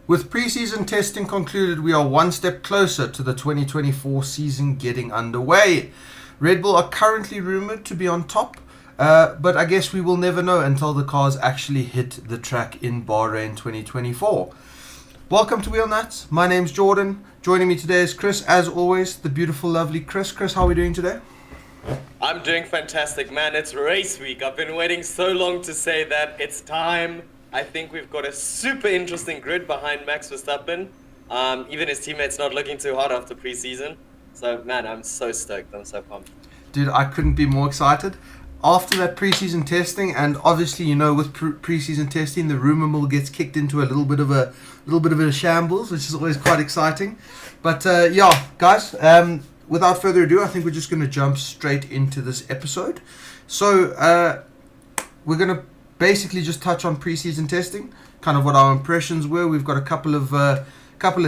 With preseason testing concluded, we are one step closer to the 2024 season getting underway. Red Bull are currently rumoured to be on top, but I guess we will never know until the cars actually hit the track in Bahrain 2024. Welcome to Wheel Nuts. My name's Jordan. Joining me today is Chris, as always, the beautiful, lovely Chris. Chris, how are we doing today? I'm doing fantastic, man. It's race week. I've been waiting so long to say that. It's time. I think we've got a super interesting grid behind Max Verstappen. Even his teammates not looking too hot after preseason. So, man, I'm so stoked. I'm so pumped. Dude, I couldn't be more excited. After that preseason testing, and obviously, you know, with preseason testing, the rumor mill gets kicked into a little bit of a shambles, which is always quite exciting. But yeah, guys, without further ado, I think we're just going to jump straight into this episode. So we're going to basically just touch on preseason testing, kind of what our impressions were. We've got a couple of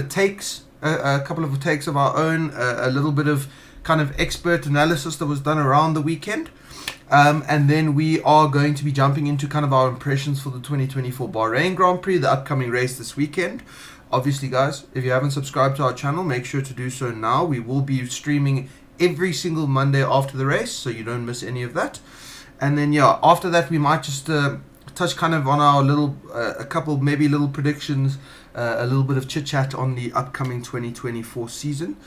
takes of our own, a little bit of kind of expert analysis that was done around the weekend. And then we are going to be jumping into kind of our impressions for the 2024 Bahrain Grand Prix, the upcoming race this weekend. Obviously, guys, if you haven't subscribed to our channel, make sure to do so now. We will be streaming every single Monday after the race, so you don't miss any of that. And then, yeah, after that, we might just touch kind of on our little, a couple, maybe little predictions, a little bit of chit-chat on the upcoming 2024 season.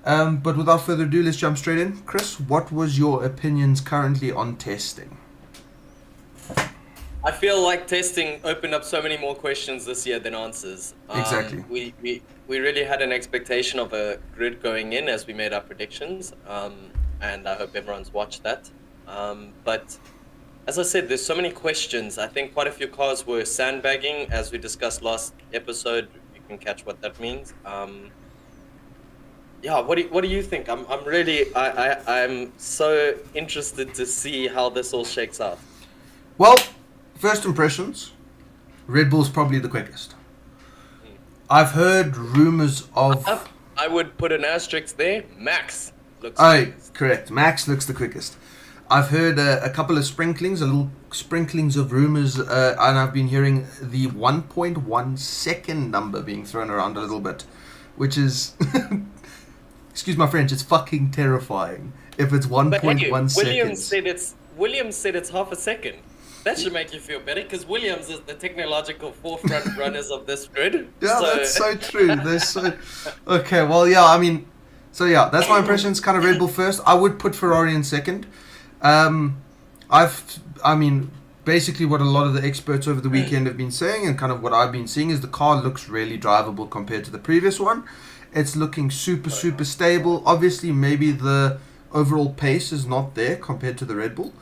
But without further ado, let's jump straight in. Chris, what was your opinions currently on testing? I feel like testing opened up so many more questions this year than answers. Exactly. We really had an expectation of a grid going in as we made our predictions, and I hope everyone's watched that. But as I said, there's so many questions. I think quite a few cars were sandbagging, as we discussed last episode. You can catch what that means. Yeah, what do you think? I'm so interested to see how this all shakes out. Well, first impressions, Red Bull's probably the quickest. I've heard rumors of... I would put an asterisk there. Max looks correct. Max looks the quickest. I've heard a couple of little sprinklings of rumors, and I've been hearing the 1.1 second number being thrown around a little bit, which is... excuse my French, it's fucking terrifying if it's 1.1 seconds. Williams said it's half a second. That should make you feel better, because Williams is the technological forefront runners of this grid. Yeah, that's so true. Okay, well, yeah, I mean, so yeah, that's my impressions. Kind of Red Bull first. I would put Ferrari in second. Basically what a lot of the experts over the weekend have been saying, and kind of what I've been seeing, is the car looks really drivable compared to the previous one. It's looking super stable. Obviously, maybe the overall pace is not there compared to the Red Bull.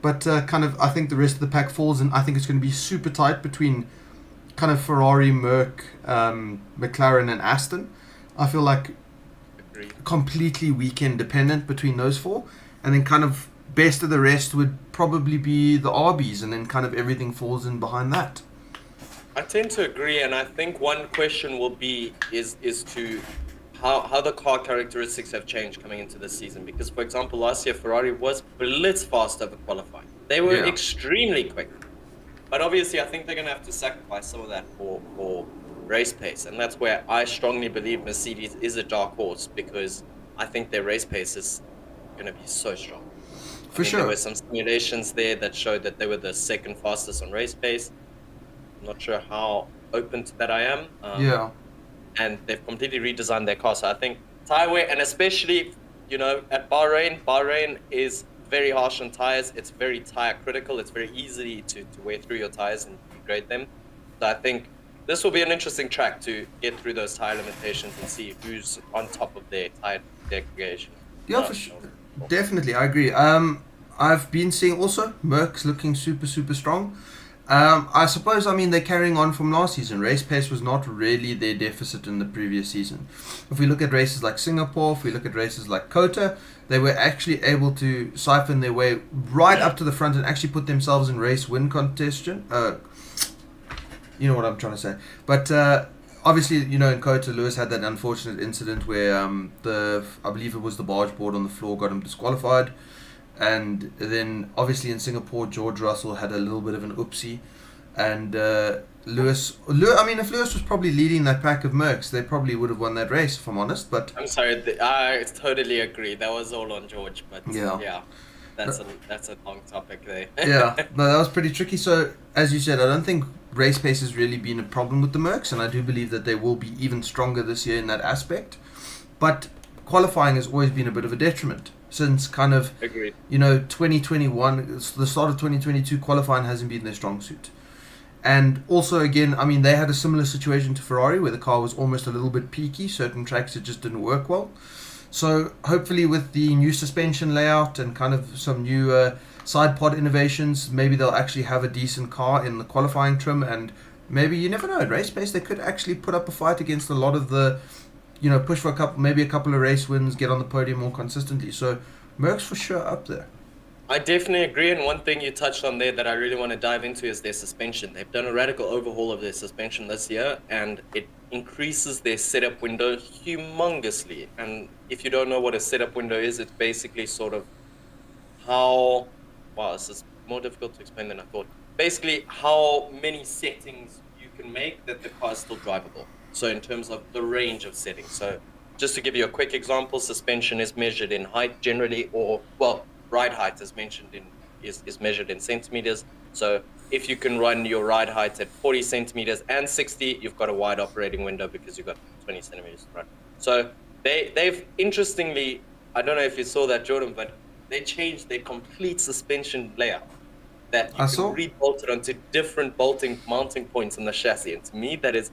But I think the rest of the pack falls, and I think it's going to be super tight between kind of Ferrari, Merc, McLaren, and Aston. I feel like completely weekend dependent between those four. And then kind of best of the rest would probably be the RBs, and then kind of everything falls in behind that. I tend to agree, and I think one question will be is to how the car characteristics have changed coming into this season. Because, for example, last year Ferrari was blitz fast over qualifying. They were extremely quick. But obviously I think they're going to have to sacrifice some of that for race pace. And that's where I strongly believe Mercedes is a dark horse, because I think their race pace is going to be so strong. For sure. There were some simulations there that showed that they were the second fastest on race pace. I'm not sure how open to that I am. And they've completely redesigned their car. So I think tire wear, and especially, you know, at Bahrain is very harsh on tires. It's very tire critical. It's very easy to wear through your tires and degrade them. So I think this will be an interesting track to get through those tire limitations and see who's on top of their tire degradation. Yeah, for sure. Definitely, I agree. I've been seeing also Merck's looking super strong. I suppose, they're carrying on from last season. Race pace was not really their deficit in the previous season. If we look at races like Singapore, if we look at races like Kota, they were actually able to siphon their way right up to the front and actually put themselves in race win contention. You know what I'm trying to say. But obviously, you know, in Kota, Lewis had that unfortunate incident where I believe it was the barge board on the floor got him disqualified. And then obviously in Singapore, George Russell had a little bit of an oopsie. And I mean, if Lewis was probably leading that pack of Mercs, they probably would have won that race, if I'm honest. But I'm sorry, I totally agree. That was all on George, but yeah, yeah, that's a long topic there. yeah, no, that was pretty tricky. So, as you said, I don't think race pace has really been a problem with the Mercs, and I do believe that they will be even stronger this year in that aspect. But qualifying has always been a bit of a detriment since kind of, Agreed. 2021, the start of 2022, qualifying hasn't been their strong suit. And also, again, I mean, they had a similar situation to Ferrari where the car was almost a little bit peaky. Certain tracks it just didn't work well. So hopefully with the new suspension layout and kind of some new side pod innovations, maybe they'll actually have a decent car in the qualifying trim, and maybe, you never know, at race pace they could actually put up a fight against a lot of the, push for maybe a couple of race wins, get on the podium more consistently. So Merck's for sure up there. I definitely agree, and one thing you touched on there that I really want to dive into is their suspension. They've done a radical overhaul of their suspension this year, and it increases their setup window humongously. And if you don't know what a setup window is, it's basically sort of how... Wow, this is more difficult to explain than I thought. Basically, how many settings you can make that the car is still drivable. So in terms of the range of settings. So just to give you a quick example, suspension is measured in height generally, or, well, ride height, as mentioned, is measured in centimeters. So if you can run your ride height at 40 centimeters and 60, you've got a wide operating window because you've got 20 centimeters to run. So they've interestingly, I don't know if you saw that, Jordan, but they changed their complete suspension layout that you can re-bolt it onto different mounting points in the chassis. And to me, that is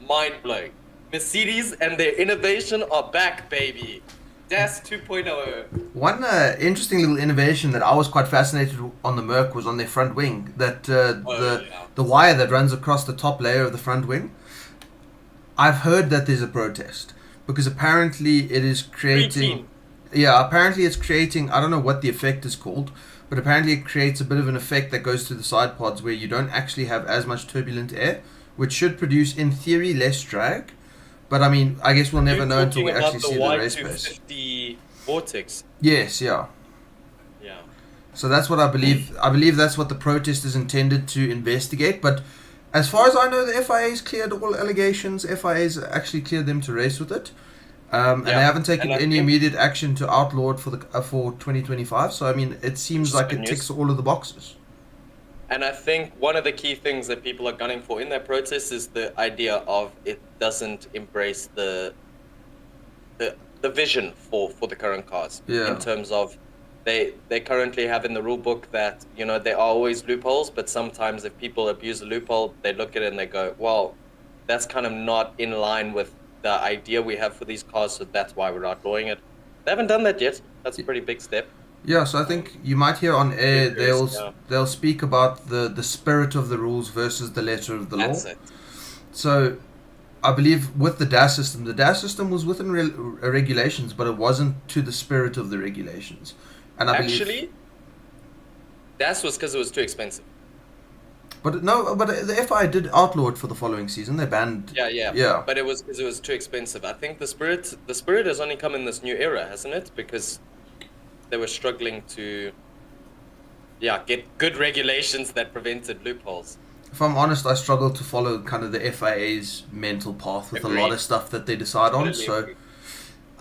mind-blowing. Mercedes and their innovation are back, baby. DAS 2.0. One interesting little innovation that I was quite fascinated on the Merc was on their front wing. That the wire that runs across the top layer of the front wing. I've heard that there's a protest because apparently it is creating. Yeah, apparently it's creating. I don't know what the effect is called, but apparently it creates a bit of an effect that goes through the side pods where you don't actually have as much turbulent air, which should produce, in theory, less drag. But I mean, I guess we'll never know until we actually see the race pace. The vortex. Yes, yeah. Yeah. So that's what I believe. I believe that's what the protest is intended to investigate. But as far as I know, the FIA's cleared all allegations. FIA's actually cleared them to race with it, and they haven't taken any immediate action to outlaw it for 2025. So I mean, it seems like it ticks all of the boxes. And I think one of the key things that people are gunning for in that protest is the idea of it doesn't embrace the vision for the current cars. Yeah. In terms of they currently have in the rule book that, there are always loopholes, but sometimes if people abuse a loophole, they look at it and they go, well, that's kind of not in line with the idea we have for these cars, so that's why we're outlawing it. They haven't done that yet. That's a pretty big step. Yeah, so I think you might hear on air they'll speak about the spirit of the rules versus the letter of the law. That's it. So I believe with the DAS system was within regulations, but it wasn't to the spirit of the regulations. And I believe DAS was because it was too expensive. But the FIA did outlaw it for the following season. They banned. Yeah. But it was because it was too expensive. I think the spirit has only come in this new era, hasn't it? Because they were struggling to get good regulations that prevented loopholes. If I'm honest, I struggle to follow kind of the FIA's mental path with a lot of stuff that they decide on. So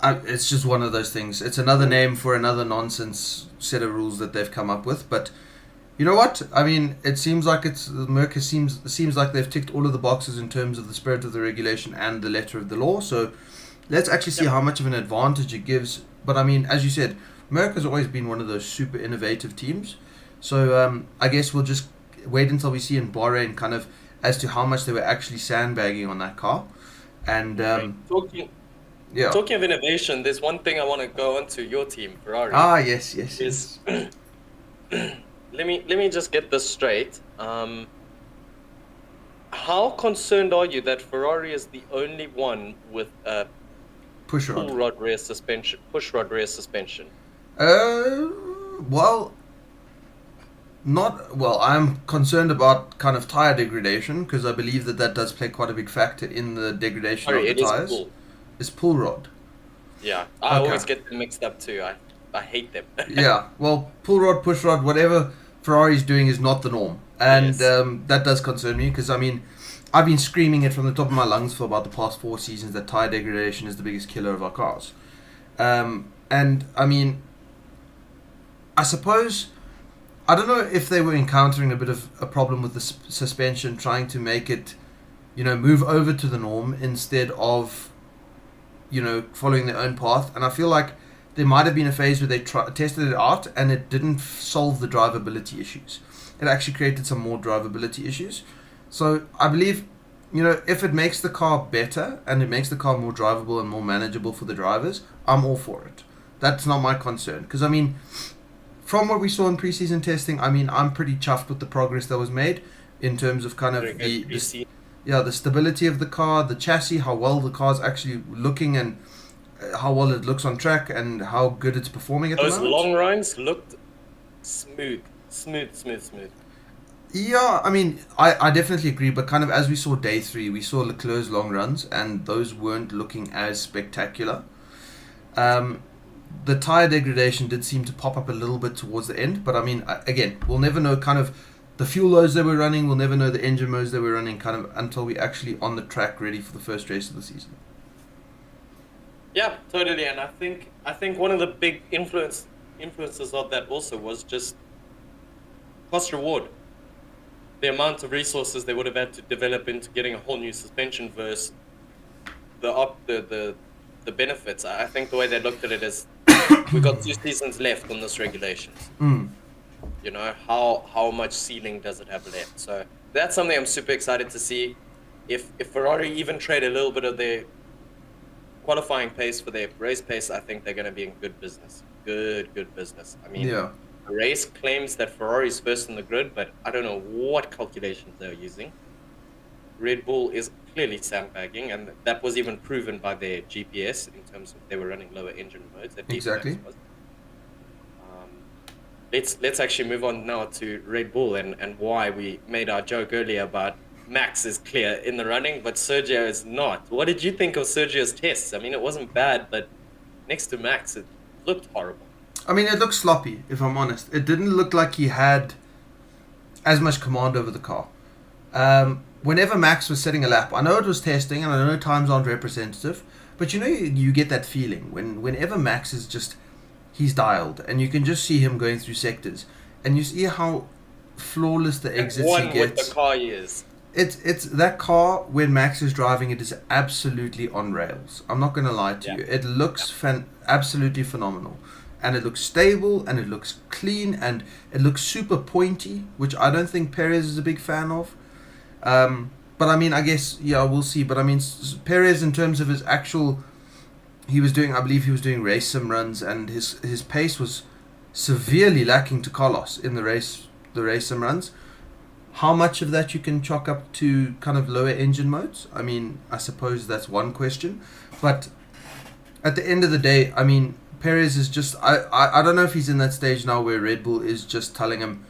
it's just one of those things. It's another name for another nonsense set of rules that they've come up with. But you know what? I mean, it seems like Merc seems like they've ticked all of the boxes in terms of the spirit of the regulation and the letter of the law. So let's actually see how much of an advantage it gives. But I mean, as you said, Merc has always been one of those super innovative teams. So I guess we'll just wait until we see in Bahrain kind of as to how much they were actually sandbagging on that car. And talking of innovation, there's one thing I want to go on to your team, Ferrari. Yes. Let me just get this straight. How concerned are you that Ferrari is the only one with a push rod rear suspension? I'm concerned about kind of tire degradation because I believe that does play quite a big factor in the degradation of the tires. It's pull rod. Yeah, I always get them mixed up too. I hate them. Yeah, well, pull rod, push rod, whatever Ferrari's doing is not the norm. And that does concern me because, I mean, I've been screaming it from the top of my lungs for about the past 4 seasons that tyre degradation is the biggest killer of our cars. And, I mean, I suppose, I don't know if they were encountering a bit of a problem with the suspension, trying to make it, move over to the norm instead of, following their own path. And I feel like there might have been a phase where they tested it out and it didn't solve the drivability issues. It actually created some more drivability issues. So I believe, if it makes the car better and it makes the car more drivable and more manageable for the drivers, I'm all for it. That's not my concern. Because, I mean, from what we saw in preseason testing, I mean, I'm pretty chuffed with the progress that was made in terms of kind of the stability of the car, the chassis, how well the car's actually looking and how well it looks on track and how good it's performing at the moment. Those long runs looked smooth. Yeah, I mean, I definitely agree, but kind of as we saw day 3, we saw Leclerc's long runs, and those weren't looking as spectacular. The tyre degradation did seem to pop up a little bit towards the end, but I mean, again, we'll never know kind of the fuel loads they were running, we'll never know the engine modes they were running kind of until we're actually on the track ready for the first race of the season. Yeah, totally, and I think one of the big influences of that also was just cost reward. The amount of resources they would have had to develop into getting a whole new suspension versus the benefits. I think the way they looked at it is we got 2 seasons left on this regulation. How much ceiling does it have left? So that's something I'm super excited to see. If Ferrari even trade a little bit of their qualifying pace for their race pace, I think they're going to be in good business. Good business. I mean, the race claims that Ferrari's first in the grid, but I don't know what calculations they're using. Red Bull is clearly sandbagging, and that was even proven by their GPS in terms of they were running lower engine modes. Exactly. Let's actually move on now to Red Bull and why we made our joke earlier about Max is clear in the running, but Sergio is not. What did you think of Sergio's tests? I mean, it wasn't bad, but next to Max, it looked horrible. I mean, it looked sloppy, if I'm honest. It didn't look like he had as much command over the car. Whenever Max was setting a lap, I know it was testing, and I know times aren't representative, but you get that feeling whenever Max is just, he's dialed, and you can just see him going through sectors, and you see how flawless the exits he gets. With the car he is. It's that car when Max is driving it is absolutely on rails. I'm not going to lie to you. It looks absolutely phenomenal. And it looks stable, and it looks clean, and it looks super pointy, which I don't think Perez is a big fan of. But I mean, I guess, we'll see. But I mean, Perez, in terms of his actual, I believe he was doing race sim runs, and his pace was severely lacking to Carlos in the race sim runs. How much of that you can chalk up to kind of lower engine modes? I mean, I suppose that's one question. But at the end of the day, I mean, Perez is just, I don't know if he's in that stage now where Red Bull is just telling him,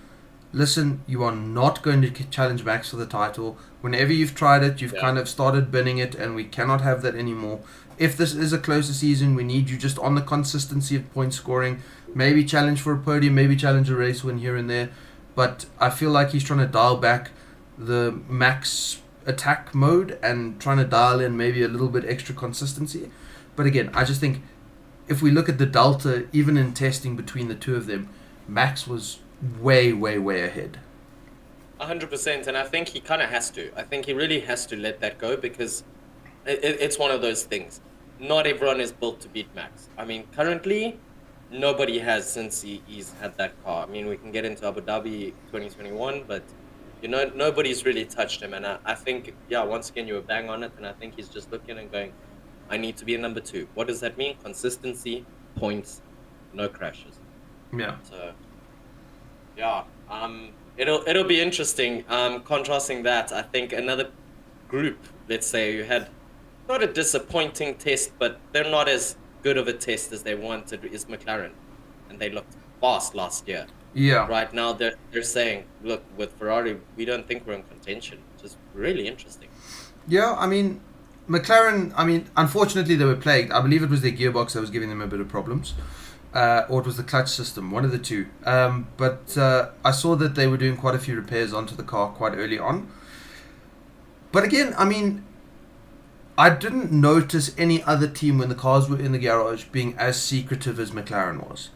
listen, you are not going to challenge Max for the title. Whenever you've tried it, you've kind of started binning it, and we cannot have that anymore. If this is a closer season, we need you just on the consistency of point scoring. Maybe challenge for a podium, maybe challenge a race win here and there. But I feel like he's trying to dial back the Max attack mode and trying to dial in maybe a little bit extra consistency. But again, I just think if we look at the delta, even in testing between the two of them, Max was way ahead. 100%, and I think he kind of has to. I think he really has to let that go, because it's one of those things. Not everyone is built to beat Max. I mean, currently, nobody has since he's had that car. I mean, we can get into Abu Dhabi 2021, but nobody's really touched him. And I think, once again, you were bang on it, and I think he's just looking and going, I need to be a number 2. What does that mean? Consistency, points, no crashes. Yeah. So, it'll be interesting. Contrasting that, I think another group, let's say, you had not a disappointing test, but they're not as good of a test as they wanted, is McLaren, and they looked fast last year. Yeah. Right now they're saying, look, with Ferrari, we don't think we're in contention, which is really interesting. Yeah, I mean, McLaren, unfortunately they were plagued. I believe it was their gearbox that was giving them a bit of problems. or it was the clutch system, one of the two. But I saw that they were doing quite a few repairs onto the car quite early on. But again, I mean, I didn't notice any other team when the cars were in the garage being as secretive as McLaren was.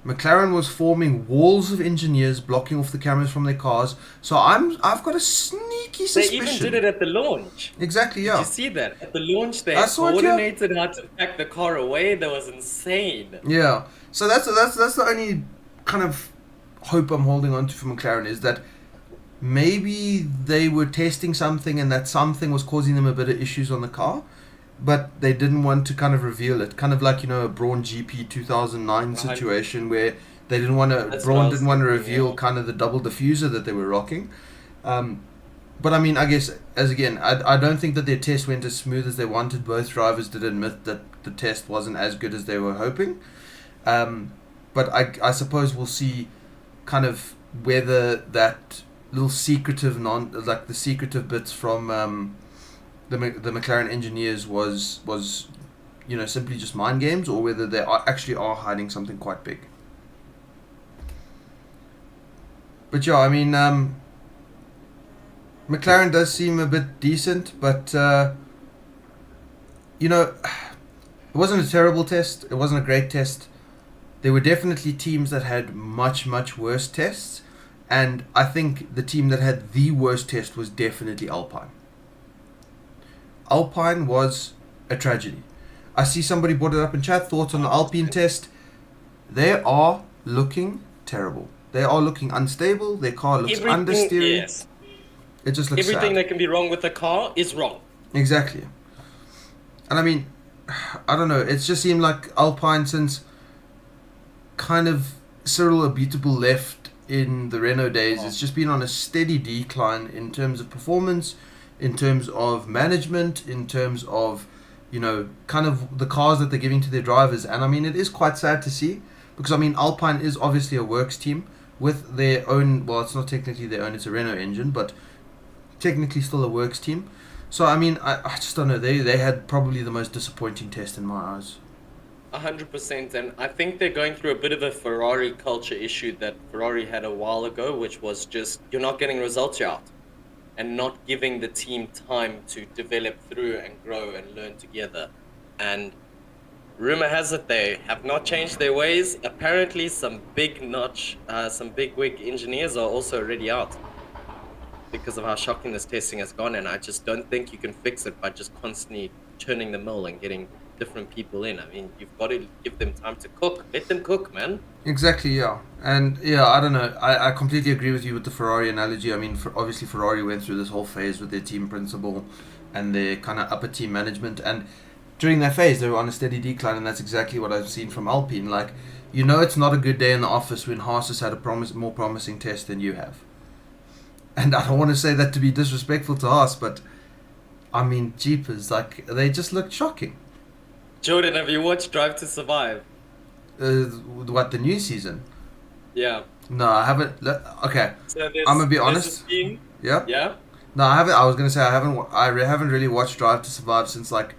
McLaren was forming walls of engineers blocking off the cameras from their cars. So I've got a sneaky suspicion. They even did it at the launch. Exactly, yeah. Did you see that? At the launch, they coordinated how to pack the car away. That was insane. Yeah. So that's the only kind of hope I'm holding on to for McLaren, is that maybe they were testing something and that something was causing them a bit of issues on the car, but they didn't want to kind of reveal it. Kind of like, a Braun GP 2009 situation where they didn't want to, Braun didn't want to reveal kind of the double diffuser that they were rocking. But I mean, I guess, I don't think that their test went as smooth as they wanted. Both drivers did admit that the test wasn't as good as they were hoping. But I suppose we'll see kind of whether that little secretive the secretive bits from the McLaren engineers was simply just mind games, or whether they actually are hiding something quite big. But yeah, I mean, McLaren does seem a bit decent, but it wasn't a terrible test. It wasn't a great test. There were definitely teams that had much, much worse tests. And I think the team that had the worst test was definitely Alpine. Alpine was a tragedy. I see somebody brought it up in chat. Thoughts on the Alpine test? They are looking terrible. They are looking unstable. Their car looks understeering. Yes. It just looks Everything sad. that can be wrong with the car is wrong. Exactly. And I mean, I don't know. It's just seemed like Alpine, since kind of Cyril Abiteboul left in the Renault days, it's just been on a steady decline in terms of performance, in terms of management, in terms of, kind of the cars that they're giving to their drivers. And I mean, it is quite sad to see, because I mean, Alpine is obviously a works team with their own, well, it's not technically their own, it's a Renault engine, but technically still a works team. So I mean, I just don't know, they had probably the most disappointing test in my eyes. 100%, and I think they're going through a bit of a Ferrari culture issue that Ferrari had a while ago, which was just, you're not getting results out and not giving the team time to develop through and grow and learn together. And rumor has it they have not changed their ways. Apparently some big wig engineers are also already out because of how shocking this testing has gone, and I just don't think you can fix it by just constantly turning the mill and getting different people in. I mean, you've got to give them time to cook. Let them cook, man. Exactly, yeah. And yeah, I don't know. I completely agree with you with the Ferrari analogy. I mean, obviously Ferrari went through this whole phase with their team principal and their kind of upper team management, and during that phase they were on a steady decline, and that's exactly what I've seen from Alpine. Like, it's not a good day in the office when Haas has had a more promising test than you have. And I don't want to say that to be disrespectful to Haas, but I mean, jeepers, like, they just looked shocking. Jordan, have you watched Drive to Survive? What, the new season? Yeah. No, I haven't. Okay, So I'm gonna be honest. Yeah. Yeah. No, I haven't. I was gonna say I haven't really watched Drive to Survive since like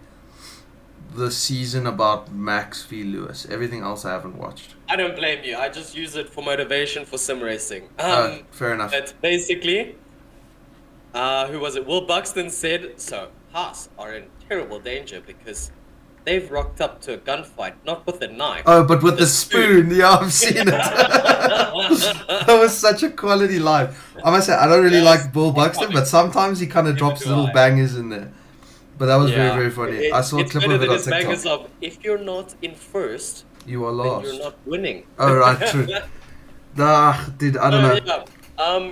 the season about Max v Lewis. Everything else I haven't watched. I don't blame you. I just use it for motivation for sim racing. Fair enough. But basically, who was it? Will Buxton said, so Haas are in terrible danger because they've rocked up to a gunfight, not with a knife. Oh, but with the spoon. Yeah, I've seen it. That was such a quality line. I must say, I don't really like Will Buxton, but sometimes he kind of drops little bangers in there. But that was very, very funny. I saw a clip of it on TikTok. Of, if you're not in first, you are lost. Then you're not winning. Oh, right, true. Dude, I don't know. Yeah.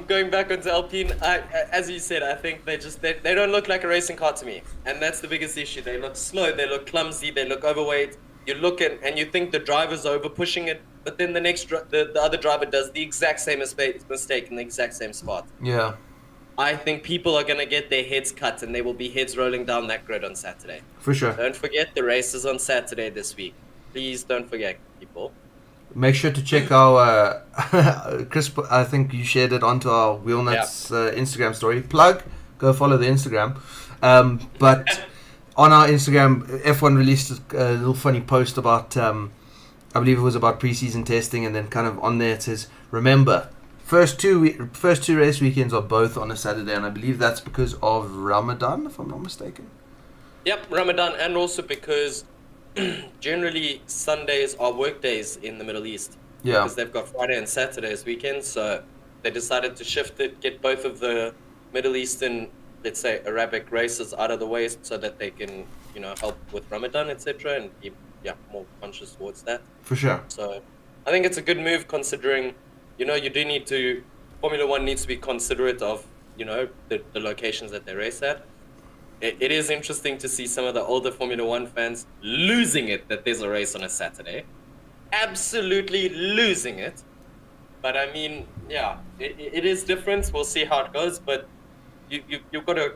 Going back onto Alpine, as you said, I think they don't look like a racing car to me, and that's the biggest issue. They look slow, they look clumsy, they look overweight. You look at and you think the driver's over pushing it, but then the other driver does the exact same mistake in the exact same spot. Yeah. I think people are gonna get their heads cut, and they will be heads rolling down that grid on Saturday. For sure. Don't forget the race is on Saturday this week. Please don't forget, people. Make sure to check our Chris. I think you shared it onto our Wheelnuts Instagram story. Plug. Go follow the Instagram. But on our Instagram, F1 released a little funny post about I believe it was about preseason testing, and then kind of on there it says, remember, first two race weekends are both on a Saturday, and I believe that's because of Ramadan, if I'm not mistaken. Yep, Ramadan, and also because generally Sundays are work days in the Middle East. Yeah. Because they've got Friday and Saturday as weekends, so they decided to shift it, get both of the Middle Eastern, let's say, Arabic races out of the way so that they can, help with Ramadan, etc., and be more conscious towards that. For sure. So I think it's a good move considering, you do need to, Formula One needs to be considerate of, the locations that they race at. It is interesting to see some of the older Formula One fans losing it that there's a race on a Saturday. Absolutely losing it. But I mean, it is different. We'll see how it goes, but you've got to,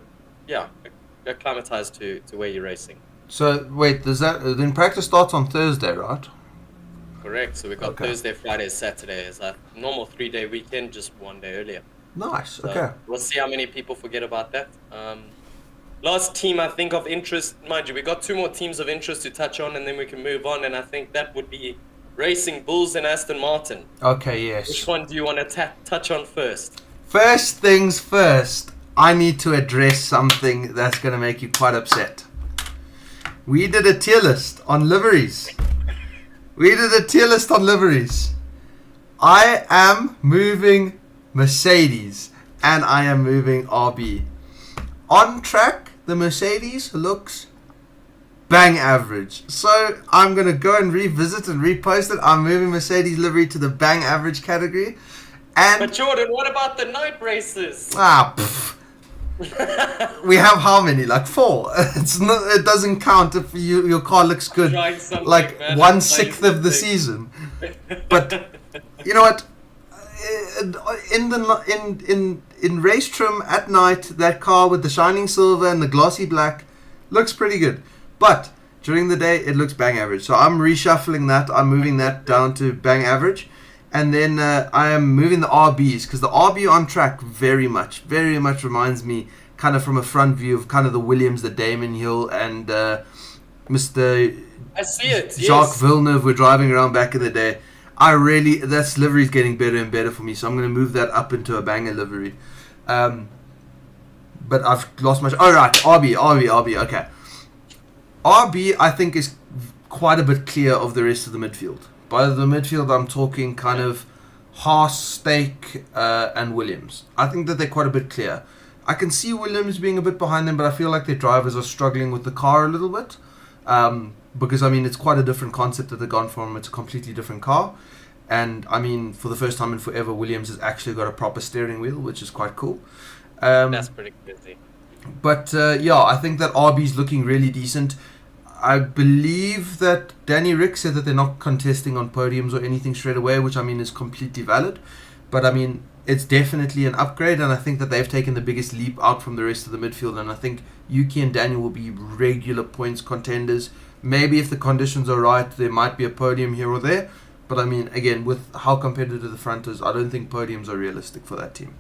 acclimatize to where you're racing. So, wait, then practice starts on Thursday, right? Correct. So we got Thursday, Friday, Saturday. It's a normal 3-day weekend, just 1 day earlier. Nice, so okay. We'll see how many people forget about that. Last team, I think, of interest, mind you, we got 2 more teams of interest to touch on, and then we can move on, and I think that would be Racing Bulls and Aston Martin. Okay, yes. Which one do you want to touch on first? First things first, I need to address something that's going to make you quite upset. We did a tier list on liveries. I am moving Mercedes, and I am moving RB. On track, the Mercedes looks bang average. So I'm going to go and revisit and repost it. I'm moving Mercedes livery to the bang average category. But Jordan, what about the night races? We have how many? Like 4. It doesn't count if your car looks good. Like 1/6 of the season. But you know what? In race trim at night, that car with the shining silver and the glossy black looks pretty good. But during the day, it looks bang average. So I'm reshuffling that. I'm moving that down to bang average. And then I am moving the RBs, because the RB on track very much reminds me kind of from a front view of kind of the Williams, the Damon Hill, and Mr. I see it, Jacques Villeneuve were driving around back in the day. That livery is getting better and better for me, so I'm going to move that up into a banger livery. But I've lost my... Oh, right, RB, okay. RB, I think, is quite a bit clear of the rest of the midfield. By the midfield, I'm talking kind of Haas, Stake, and Williams. I think that they're quite a bit clear. I can see Williams being a bit behind them, but I feel like their drivers are struggling with the car a little bit. Because, I mean, it's quite a different concept that they've gone from. It's a completely different car. And, I mean, for the first time in forever, Williams has actually got a proper steering wheel, which is quite cool. That's pretty crazy. But, I think that RB's looking really decent. I believe that Danny Rick said that they're not contesting on podiums or anything straight away, which, I mean, is completely valid. But, I mean, it's definitely an upgrade, and I think that they've taken the biggest leap out from the rest of the midfield, and I think Yuki and Daniel will be regular points contenders. Maybe if the conditions are right, there might be a podium here or there. But, I mean, again, with how competitive the front is, I don't think podiums are realistic for that team.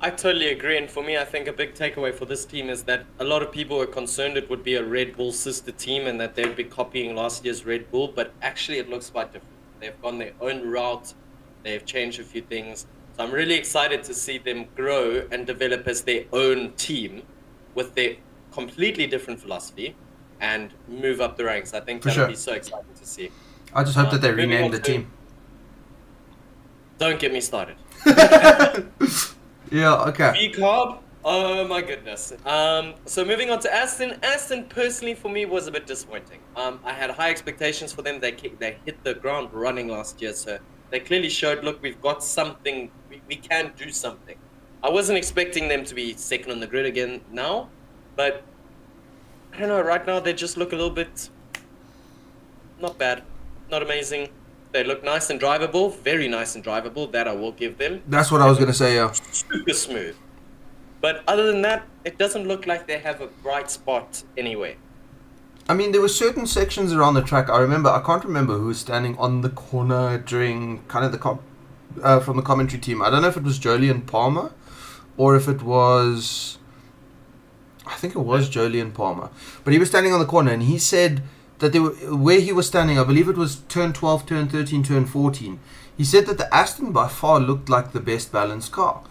I totally agree, and for me, I think a big takeaway for this team is that a lot of people were concerned it would be a Red Bull sister team and that they'd be copying last year's Red Bull, but actually it looks quite different. They've gone their own route, they've changed a few things, so I'm really excited to see them grow and develop as their own team with their completely different philosophy and move up the ranks. I think that'll be so exciting to see. I just hope that they rename the team. Don't get me started. Yeah, okay. V-Carb? Oh my goodness. So moving on to Aston. Aston, personally, for me, was a bit disappointing. I had high expectations for them. They hit the ground running last year, so they clearly showed, look, we've got something, we can do something. I wasn't expecting them to be second on the grid again now, but I don't know, right now they just look a little bit not bad, not amazing. They look nice and drivable, very nice and drivable, that I will give them. That's what I was going to say, yeah. Super smooth. But other than that, it doesn't look like they have a bright spot anywhere. I mean, there were certain sections around the track. I can't remember who was standing on the corner during kind of from the commentary team. I don't know if it was Jolyon Palmer or if it was... I think it was Jolyon Palmer. But he was standing on the corner and he said that they were where he was standing. I believe it was turn 12, turn 13, turn 14. He said that the Aston by far looked like the best balanced car.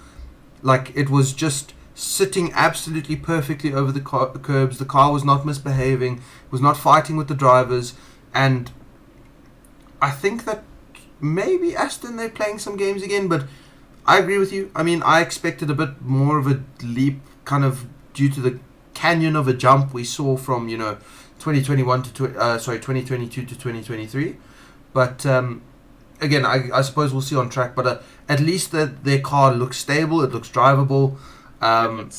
Like it was just sitting absolutely perfectly over the curbs. The car was not misbehaving, was not fighting with the drivers, and I think that maybe Aston, they're playing some games again, but I agree with you. I mean, I expected a bit more of a leap, kind of due to the canyon of a jump we saw from 2021 to 2022 to 2023. But again, I suppose we'll see on track. But at least their car looks stable. It looks drivable. And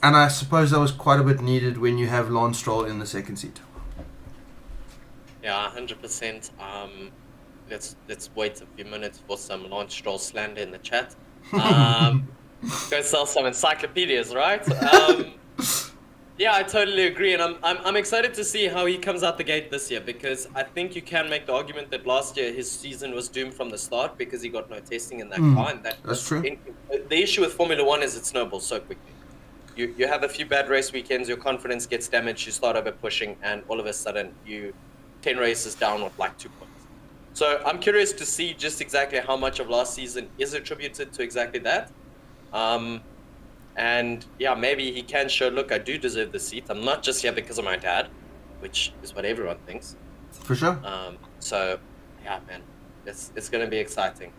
I suppose that was quite a bit needed when you have Lance Stroll in the second seat. Yeah, 100%. Let's wait a few minutes for some Lance Stroll slander in the chat. Go sell some encyclopedias, right? Yeah, I totally agree, and I'm excited to see how he comes out the gate this year, because I think you can make the argument that last year his season was doomed from the start because he got no testing in that car, and that's true. The issue with Formula One is it snowballs so quickly. You have a few bad race weekends, your confidence gets damaged, you start over pushing, and all of a sudden you 10 races down with like 2 points. So I'm curious to see just exactly how much of last season is attributed to exactly that. And yeah, maybe he can show, look, I do deserve the seat. I'm not just here because of my dad, which is what everyone thinks. For sure. So yeah, man, it's going to be exciting.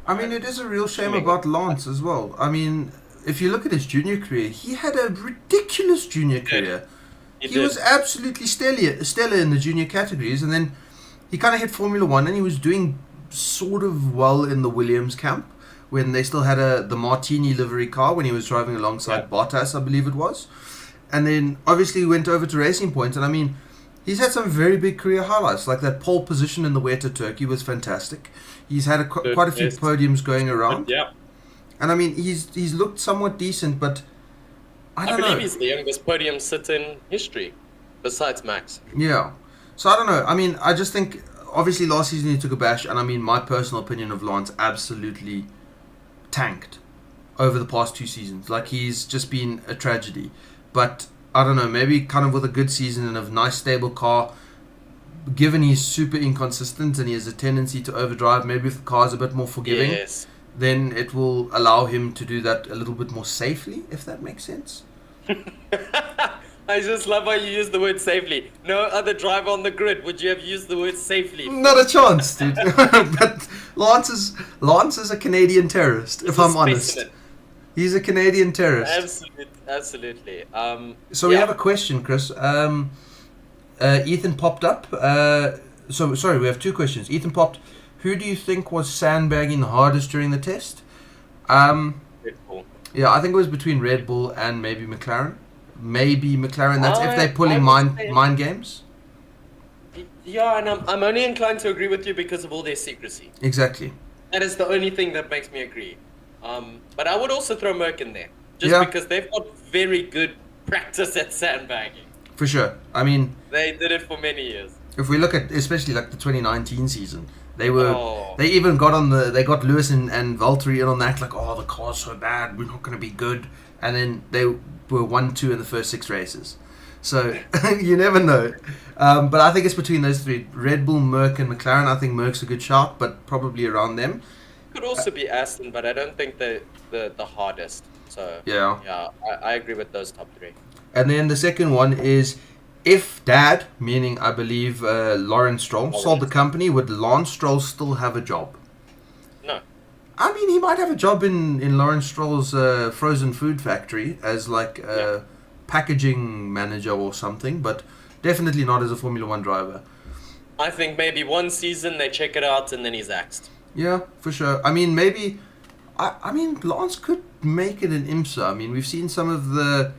I mean, it is a real shame about Lance as well. I mean, if you look at his junior career, he had a ridiculous junior career. He was absolutely stellar in the junior categories, and then he kind of hit Formula One, and he was doing sort of well in the Williams camp when they still had the Martini livery car when he was driving alongside Bottas, I believe it was. And then obviously he went over to Racing Point, and I mean, he's had some very big career highlights, like that pole position in the Weta Turkey was fantastic. He's had quite a few podiums going around. Yeah. And I mean, he's looked somewhat decent, but I believe he's the youngest podium sit in history, besides Max. Yeah. So I don't know. I mean, I just think, obviously last season he took a bash, and I mean, my personal opinion of Lance absolutely tanked over the past 2 seasons. Like, he's just been a tragedy. But I don't know, maybe kind of with a good season and a nice stable car, given he's super inconsistent and he has a tendency to overdrive, maybe if the car's a bit more forgiving, then it will allow him to do that a little bit more safely, if that makes sense. I just love how you use the word safely. No other driver on the grid would you have used the word safely. Not a chance, dude. But Lance is a Canadian terrorist, if I'm honest. He's a Canadian terrorist. Absolutely. So we have a question, Chris. Ethan popped up. Sorry, we have 2 questions. Ethan popped, who do you think was sandbagging the hardest during the test? Red Bull. Yeah, I think it was between Red Bull and maybe McLaren. Maybe McLaren. That's if they're pulling mind games. Yeah, and I'm only inclined to agree with you because of all their secrecy. Exactly. That is the only thing that makes me agree. But I would also throw Merck in there, just because they've got very good practice at sandbagging. For sure. I mean, they did it for many years. If we look at especially like the 2019 season, they even got they got Lewis and Valtteri in on that, like, oh, the car's so bad, we're not going to be good, and then they were 1-2 in the first 6 races. So you never know. But I think it's between those 3: Red Bull, Merck, and McLaren. I think Merck's a good shout, but probably around them. Could also be Aston, but I don't think they're the hardest. So yeah, I agree with those top 3. And then the second one is, if Dad, meaning I believe Lawrence Stroll, sold the company, would Lance Stroll still have a job? No. I mean, he might have a job in Lawrence Stroll's frozen food factory as like a packaging manager or something, but definitely not as a Formula One driver. I think maybe one season they check it out and then he's axed. Yeah, for sure. I mean, maybe... I mean, Lance could make it in IMSA. I mean, we've seen some of the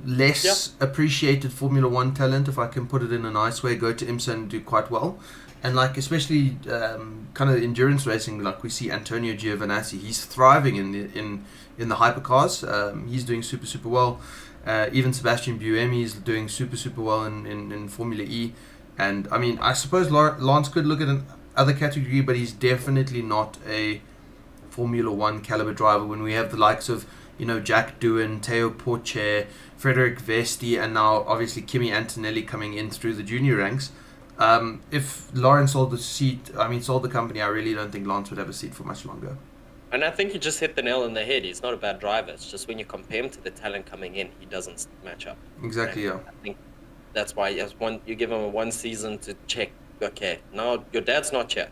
less appreciated Formula One talent, if I can put it in a nice way, go to IMSA and do quite well. And like, especially kind of endurance racing, like we see Antonio Giovinazzi, he's thriving in the hypercars. He's doing super well. Even Sebastian Buemi is doing super well in Formula E. And I mean, I suppose Lance could look at another category, but he's definitely not a Formula One caliber driver when we have the likes of, Jack Doohan, Teo Porcher, Frederick Vesti, and now obviously Kimi Antonelli coming in through the junior ranks. If Lawrence sold the company, I really don't think Lance would have a seat for much longer. And I think you just hit the nail on the head. He's not a bad driver. It's just when you compare him to the talent coming in, he doesn't match up. Exactly, and I think that's why you give him a 1 season to check. Okay, now your dad's not here.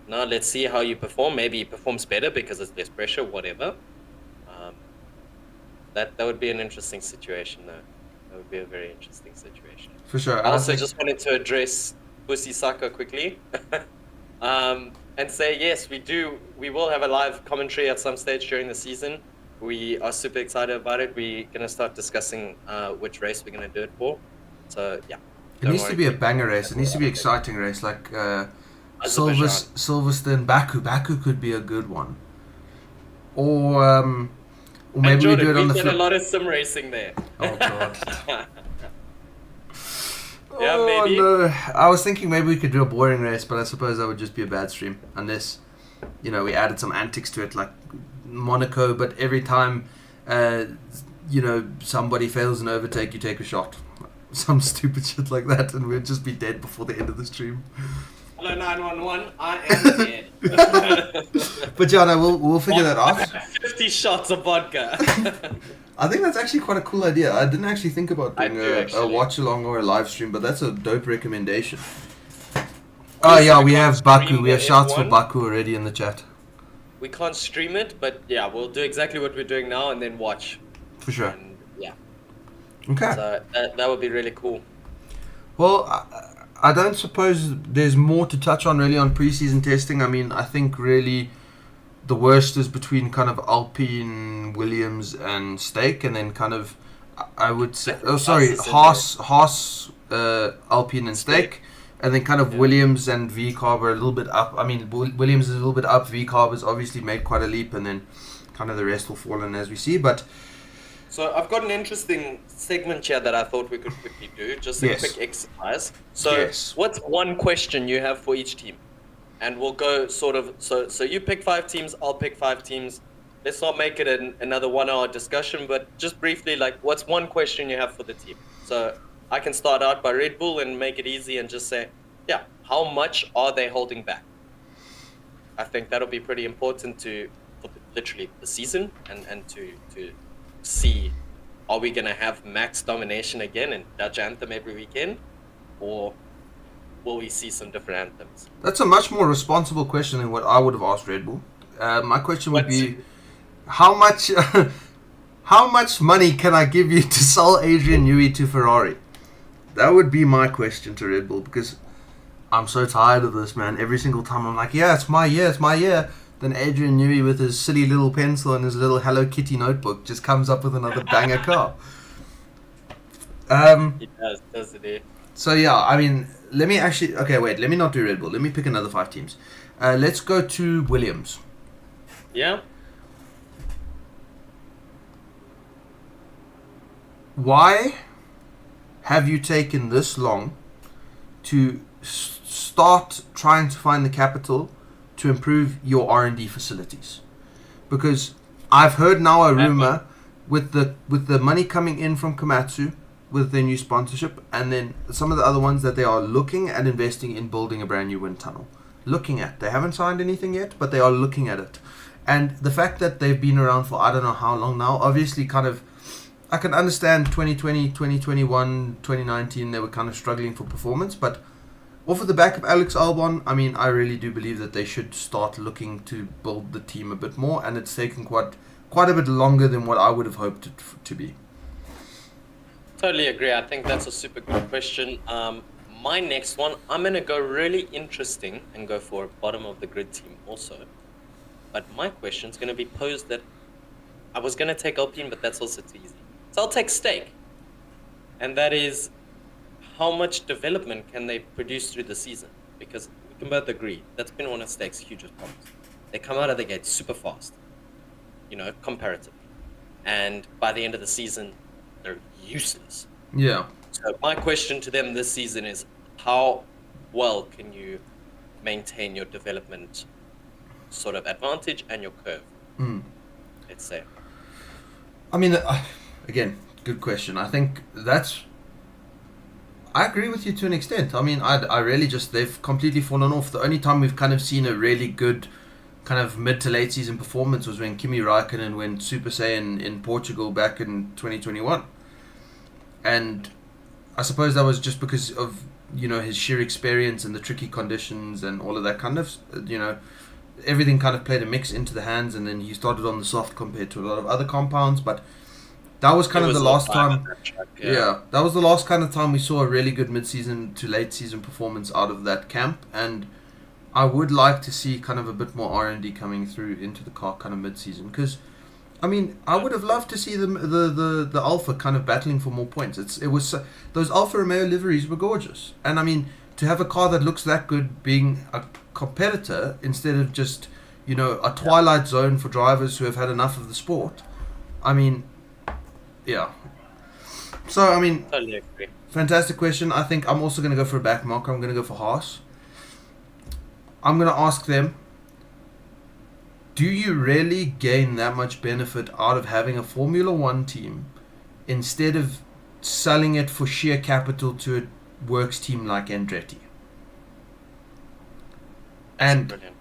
Now let's see how you perform. Maybe he performs better because it's less pressure, whatever. That would be an interesting situation, though. That would be a very interesting situation. For sure. I also just wanted to address Busi Saka quickly. And say, yes, we will have a live commentary at some stage during the season. We are super excited about it. We're going to start discussing which race we're going to do it for. So, yeah. It needs to be a banger race. It needs to be an exciting race, like Silverstone, Baku. Baku could be a good one. Or maybe Jordan, we do it on the flip. We did a lot of sim racing there. Oh, God. Yeah, maybe. No. I was thinking maybe we could do a boring race, but I suppose that would just be a bad stream. Unless, we added some antics to it, like Monaco, but every time, somebody fails an overtake, you take a shot. Some stupid shit like that, and we'd just be dead before the end of the stream. Hello, 911. I am dead. But, Jana, we'll figure that out. 50 shots of vodka. I think that's actually quite a cool idea. I didn't actually think about doing a watch along or a live stream, but that's a dope recommendation. Oh yeah, we have Baku. We have shouts for Baku already in the chat. We can't stream it, but yeah, we'll do exactly what we're doing now and then watch. For sure. And, yeah. Okay. So that would be really cool. Well, I don't suppose there's more to touch on really on preseason testing. I mean, I think really the worst is between kind of Alpine, Williams, and Stake, and then kind of, I would say, Haas, Alpine, and Stake, and then kind of Williams and VCarb are a little bit up. I mean, Williams is a little bit up. VCarb has obviously made quite a leap, and then kind of the rest will fall in as we see. But so I've got an interesting segment here that I thought we could quickly do, just a quick exercise. So what's one question you have for each team? And we'll go sort of, so you pick 5 teams, I'll pick 5 teams. Let's not make it another 1 hour discussion, but just briefly, like, what's one question you have for the team? So I can start out by Red Bull and make it easy and just say, how much are they holding back? I think that'll be pretty important for literally the season and to see, are we going to have max domination again and Dutch Anthem every weekend? Or will we see some different anthems? That's a much more responsible question than what I would have asked Red Bull. My question would be, how much money can I give you to sell Adrian Newey to Ferrari? That would be my question to Red Bull, because I'm so tired of this, man. Every single time I'm like, yeah, it's my year. Then Adrian Newey with his silly little pencil and his little Hello Kitty notebook just comes up with another banger car. He does, doesn't he? So yeah, I mean, let me not do Red Bull. Let me pick another 5 teams. Let's go to Williams. Yeah. Why have you taken this long to start trying to find the capital to improve your R&D facilities? Because I've heard now a rumor with the money coming in from Komatsu with their new sponsorship, and then some of the other ones, that they are looking at investing in building a brand new wind tunnel. They haven't signed anything yet, but they are looking at it. And the fact that they've been around for I don't know how long now, obviously kind of, I can understand 2020, 2021, 2019, they were kind of struggling for performance, but off of the back of Alex Albon, I mean, I really do believe that they should start looking to build the team a bit more, and it's taken quite a bit longer than what I would have hoped it to be. Totally agree. I think that's a super good question. My next one, I'm going to go really interesting and go for a bottom of the grid team also. But my question is going to be posed that I was going to take Alpine, but that's also too easy. So I'll take Stake. And that is, how much development can they produce through the season? Because we can both agree, that's been one of Stake's hugest problems. They come out of the gate super fast, comparatively. And by the end of the season, they're useless. Yeah. So my question to them this season is, how well can you maintain your development sort of advantage and your curve? Let's say. I mean, again, good question. I think I agree with you to an extent. I mean, I really just, they've completely fallen off. The only time we've kind of seen a really good kind of mid to late season performance was when Kimi Raikkonen went Super Saiyan in Portugal back in 2021. And I suppose that was just because of, his sheer experience and the tricky conditions and all of that kind of, everything kind of played a mix into the hands, and then he started on the soft compared to a lot of other compounds. But that was kind of the last time. Yeah, that was the last kind of time we saw a really good mid-season to late-season performance out of that camp, and I would like to see kind of a bit more R&D coming through into the car kind of mid-season, because I mean, I would have loved to see the Alpha kind of battling for more points. Those Alfa Romeo liveries were gorgeous, and I mean, to have a car that looks that good being a competitor instead of just a twilight zone for drivers who have had enough of the sport. I mean, yeah. So I mean, totally agree. Fantastic question. I think I'm also going to go for a back marker. I'm going to go for Haas. I'm going to ask them, do you really gain that much benefit out of having a Formula One team instead of selling it for sheer capital to a works team like Andretti? And brilliant.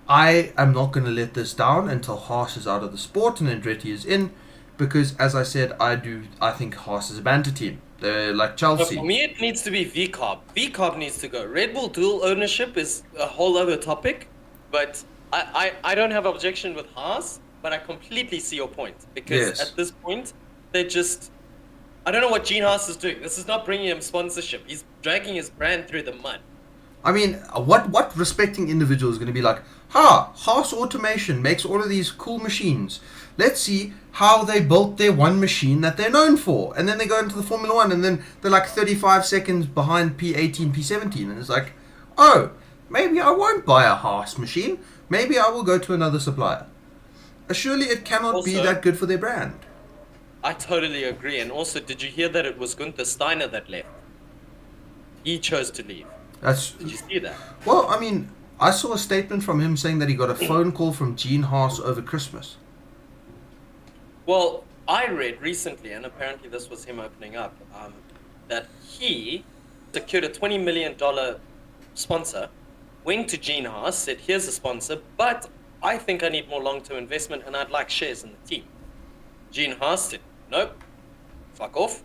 I am not going to let this down until Haas is out of the sport and Andretti is in, because as I said, I think Haas is a banter team. They're like Chelsea. But for me, it needs to be VCARB. VCARB needs to go. Red Bull dual ownership is a whole other topic, but I don't have objection with Haas, but I completely see your point, because at this point, they're just... I don't know what Gene Haas is doing. This is not bringing him sponsorship. He's dragging his brand through the mud. I mean, what respecting individual is going to be like, Haas Automation makes all of these cool machines. Let's see how they built their one machine that they're known for. And then they go into the Formula One, and then they're like 35 seconds behind P18, P17. And it's like, oh, maybe I won't buy a Haas machine. Maybe I will go to another supplier. Surely it cannot be that good for their brand. I totally agree. And also, did you hear that it was Gunther Steiner that left? He chose to leave. Did you see that? Well, I mean, I saw a statement from him saying that he got a phone call from Gene Haas over Christmas. Well, I read recently, and apparently this was him opening up, that he secured a $20 million sponsor, went to Gene Haas, said, here's a sponsor, but I think I need more long-term investment and I'd like shares in the team. Gene Haas said, nope, fuck off.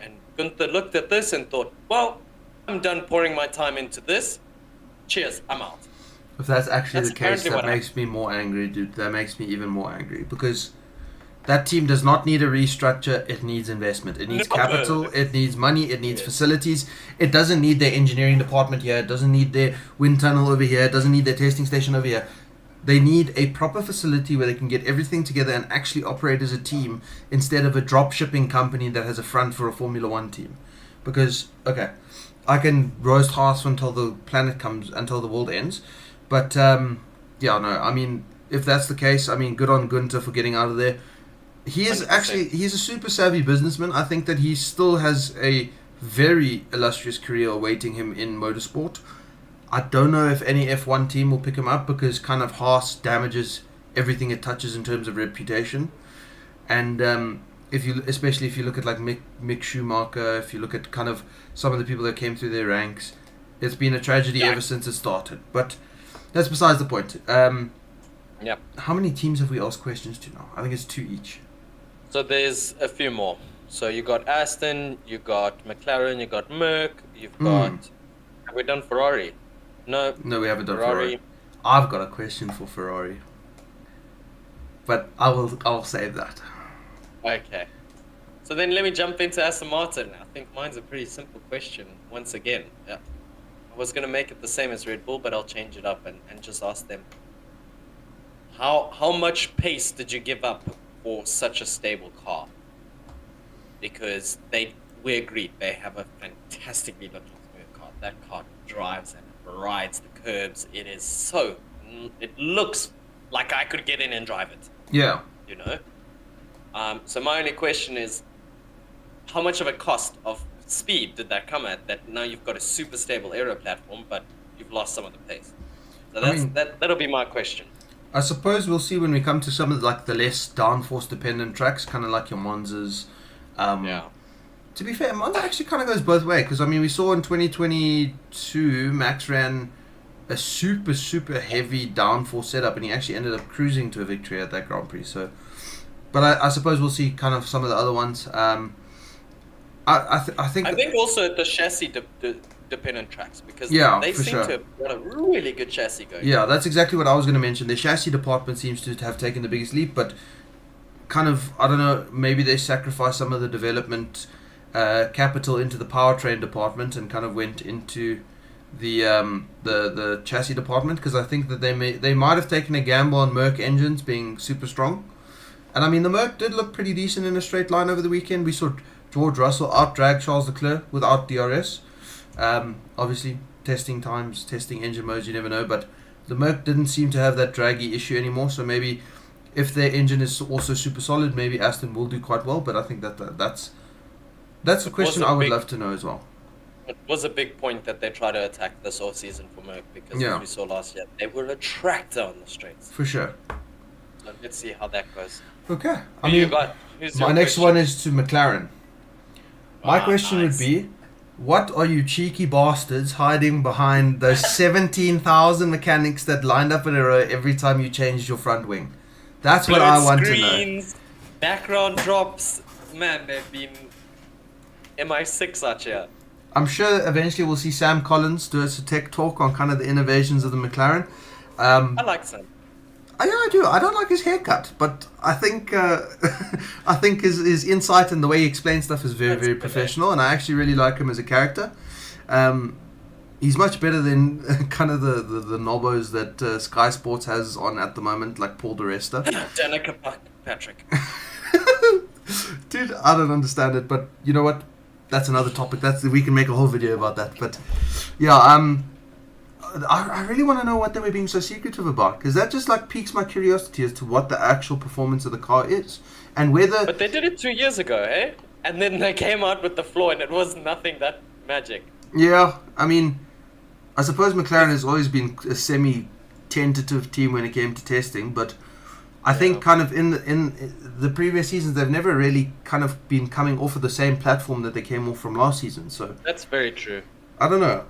And Gunther looked at this and thought, well, I'm done pouring my time into this. Cheers, I'm out. If that's actually the case, that makes me more angry, dude. That makes me even more angry, because that team does not need a restructure. It needs investment. It needs capital. It needs money. It needs facilities. It doesn't need their engineering department here. It doesn't need their wind tunnel over here. It doesn't need their testing station over here. They need a proper facility where they can get everything together and actually operate as a team, instead of a drop shipping company that has a front for a Formula One team. Because, okay, I can roast Haas until the planet comes, until the world ends. But, I mean, if that's the case, I mean, good on Gunther for getting out of there. He's a super savvy businessman. I think that he still has a very illustrious career awaiting him in motorsport. I don't know if any F1 team will pick him up, because kind of Haas damages everything it touches in terms of reputation. And especially if you look at like Mick Schumacher, if you look at kind of some of the people that came through their ranks, it's been a tragedy ever since it started. But that's besides the point. How many teams have we asked questions to now? I think it's 2 each. So there's a few more. So you got Aston, you got McLaren, you got Merck, you've got... Have we done Ferrari? No, we haven't done Ferrari. I've got a question for Ferrari, but I'll save that. Okay. So then let me jump into Aston Martin. I think mine's a pretty simple question once again. I was going to make it the same as Red Bull, but I'll change it up and just ask them, how much pace did you give up for such a stable car? Because we agreed, they have a fantastically looking smooth car. That car drives and rides the curbs. It looks like I could get in and drive it. Yeah. You know? So my only question is, how much of a cost of speed did that come at, that now you've got a super stable aero platform, but you've lost some of the pace? So that'll be my question. I suppose we'll see when we come to some of like the less downforce dependent tracks, kind of like your Monzas. Yeah. To be fair, Monza actually kind of goes both ways because I mean we saw in 2022 Max ran a super heavy downforce setup and he actually ended up cruising to a victory at that Grand Prix. So, but I suppose we'll see kind of some of the other ones. I think also the chassis dependent tracks because they seem to have got a really good chassis going. Yeah, that's exactly what I was going to mention. The chassis department seems to have taken the biggest leap, but kind of, I don't know, maybe they sacrificed some of the development capital into the powertrain department and kind of went into the chassis department because I think that they might have taken a gamble on Merc engines being super strong. And I mean, the Merc did look pretty decent in a straight line over the weekend. We saw George Russell out-drag Charles Leclerc without DRS. Obviously, testing times, testing engine modes, you never know. But the Merc didn't seem to have that draggy issue anymore. So maybe if their engine is also super solid, maybe Aston will do quite well. But I think that's a question I would love to know as well. It was a big point that they try to attack this off-season for Merc because as we saw last year, they were a tractor on the straights. For sure. So let's see how that goes. Okay. My next one is to McLaren. My question would be, what are you cheeky bastards hiding behind those 17,000 mechanics that lined up in a row every time you changed your front wing? That's what I want to know. Background drops, man, they've been MI6 out here. I'm sure eventually we'll see Sam Collins do a tech talk on kind of the innovations of the McLaren. I like Sam. Yeah, I do. I don't like his haircut, but I think I think his insight and the way he explains stuff is very professional, and I actually really like him as a character. He's much better than kind of the knobbos that Sky Sports has on at the moment, like Paul di Resta. Danica Patrick. Dude, I don't understand it, but you know what? That's another topic. We can make a whole video about that. But yeah, I really want to know what they were being so secretive about, because that just like piques my curiosity as to what the actual performance of the car is and whether. But they did it 2 years ago, eh? And then they came out with the flaw, and it was nothing that magic. Yeah, I mean, I suppose McLaren has always been a semi-tentative team when it came to testing, but I think kind of in the previous seasons they've never really kind of been coming off of the same platform that they came off from last season. So that's very true. I don't know.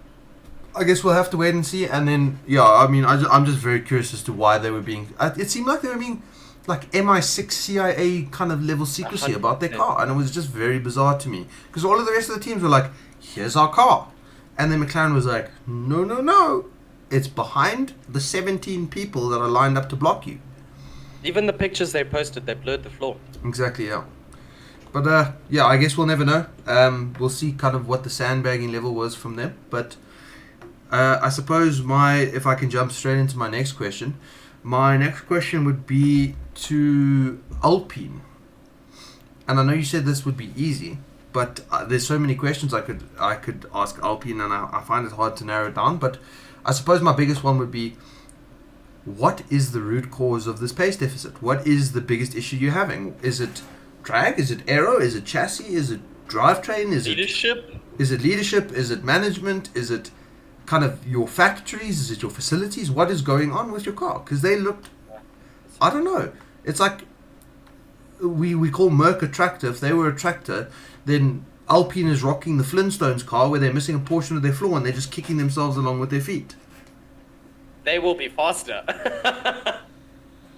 I guess we'll have to wait and see. And then I mean I'm just very curious as to why they were being. It seemed like they were being like MI6 CIA kind of level secrecy 100%. About their car, and it was just very bizarre to me because all of the rest of the teams were like, "Here's our car," and then McLaren was like, "No, it's behind the 17 people that are lined up to block you." Even the pictures they posted, they blurred the floor. Exactly, yeah. But I guess we'll never know. We'll see kind of what the sandbagging level was from them. But I suppose if I can jump straight into my next question, would be to Alpine. And I know you said this would be easy, but there's so many questions I could ask Alpine, and I find it hard to narrow it down. But I suppose my biggest one would be, what is the root cause of this pace deficit? What is the biggest issue you're having? Is it drag? Is it aero? Is it chassis? Is it drivetrain? Is leadership? Is it leadership? Is it management? Is it kind of your factories? Is it your facilities? What is going on with your car? Because they looked, I don't know. It's like we call Merc a tractor. If they were a tractor, then Alpine is rocking the Flintstones car where they're missing a portion of their floor and they're just kicking themselves along with their feet. They will be faster.